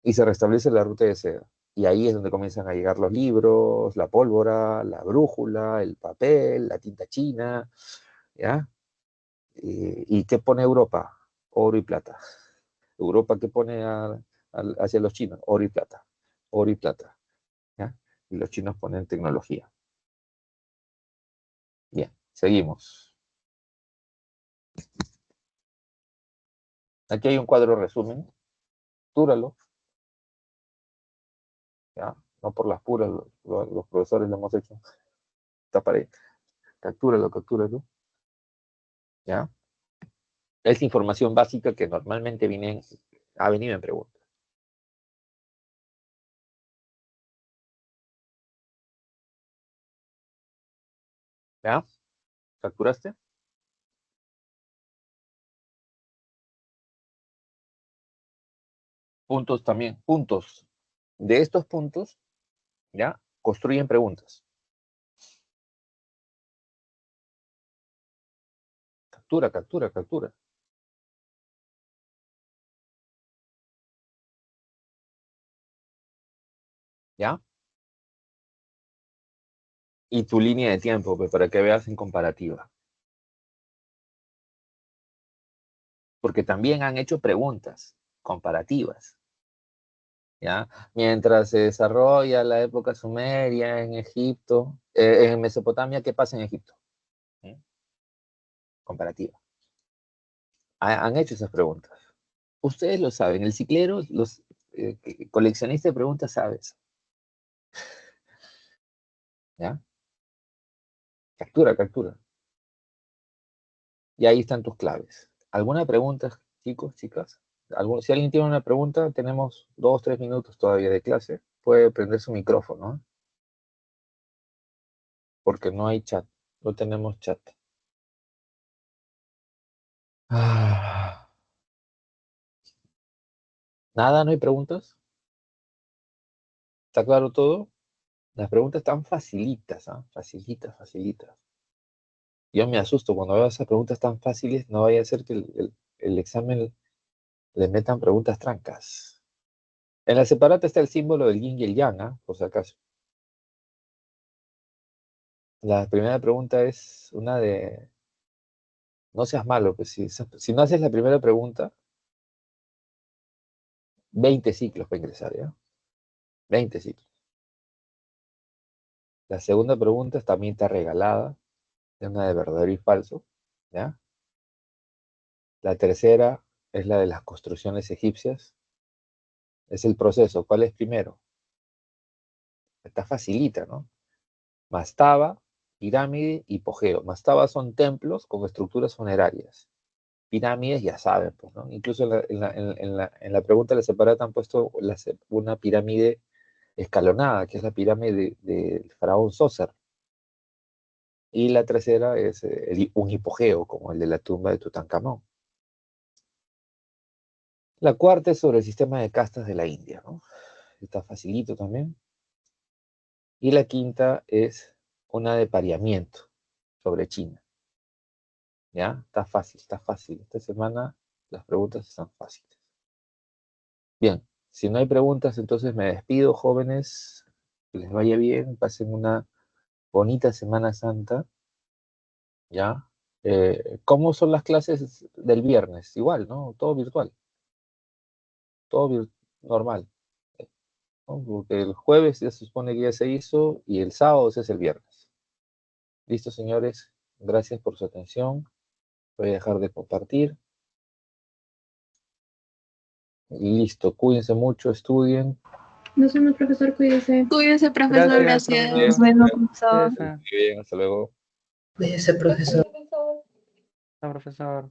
Y se restablece la Ruta de Seda. Y ahí es donde comienzan a llegar los libros, la pólvora, la brújula, el papel, la tinta china, ¿ya? ¿Y qué pone Europa? Oro y plata. Europa, ¿qué pone hacia los chinos? Oro y plata. Oro y plata, ¿ya? Y los chinos ponen tecnología. Bien, seguimos. Aquí hay un cuadro resumen. Captúralo, ¿ya? No por las puras, los profesores lo hemos hecho. Está para ahí. Captúralo, captúralo, ¿ya? Es información básica que normalmente ha venido en preguntas. ¿Ya? ¿Capturaste? Puntos también, puntos. De estos puntos, ¿ya? Construyen preguntas. Captura, captura, captura. ¿Ya? Y tu línea de tiempo, pues, para que veas en comparativa. Porque también han hecho preguntas comparativas, ¿ya? Mientras se desarrolla la época sumeria en Egipto, en Mesopotamia, ¿qué pasa en Egipto? ¿Mm? Comparativa. Han hecho esas preguntas. Ustedes lo saben, el ciclero, los coleccionistas de preguntas, sabes, ¿ya? Captura, captura. Y ahí están tus claves. ¿Alguna pregunta, chicos, chicas? Si alguien tiene una pregunta, tenemos 2, 3 minutos todavía de clase. Puede prender su micrófono, ¿eh? Porque no hay chat, no tenemos chat. Ah, nada, no hay preguntas. ¿Está claro todo? Las preguntas están facilitas, ¿ah? Facilitas, facilitas. Yo me asusto cuando veo esas preguntas tan fáciles, no vaya a ser que el examen le metan preguntas trancas. En la separata está el símbolo del yin y el yang, ¿ah? Por si acaso. La primera pregunta es una de, no seas malo, pues si no haces la primera pregunta, 20 ciclos para ingresar, ¿ya? 20 ciclos. La segunda pregunta también está regalada, es una de verdadero y falso, ¿ya? La tercera es la de las construcciones egipcias. Es el proceso. ¿Cuál es primero? Está facilita, ¿no? Mastaba, pirámide, hipogeo. Mastaba son templos con estructuras funerarias. Pirámides, ya saben, pues, ¿no? Incluso en la pregunta de la separata han puesto una pirámide escalonada, que es la pirámide del faraón Sócer. Y la tercera es un hipogeo, como el de la tumba de Tutankamón. La cuarta es sobre el sistema de castas de la India, ¿no? Está facilito también. Y la quinta es una de pareamiento sobre China. ¿Ya? Está fácil, está fácil. Esta semana las preguntas están fáciles. Bien, si no hay preguntas, entonces me despido, jóvenes. Que les vaya bien, pasen una bonita Semana Santa. ¿Ya? ¿Cómo son las clases del viernes? Igual, ¿no? Todo virtual. Todo normal. ¿No? Porque el jueves ya se supone que ya se hizo y el sábado es el viernes. Listo, señores. Gracias por su atención. Voy a dejar de compartir. Listo, cuídense mucho, estudien. Nos vemos, profesor, cuídese. Cuídese, profesor, Gracias, gracias. profesor. Nos vemos, profesor. Cuídese. Muy bien, hasta luego. Cuídese, profesor. Chao, profesor.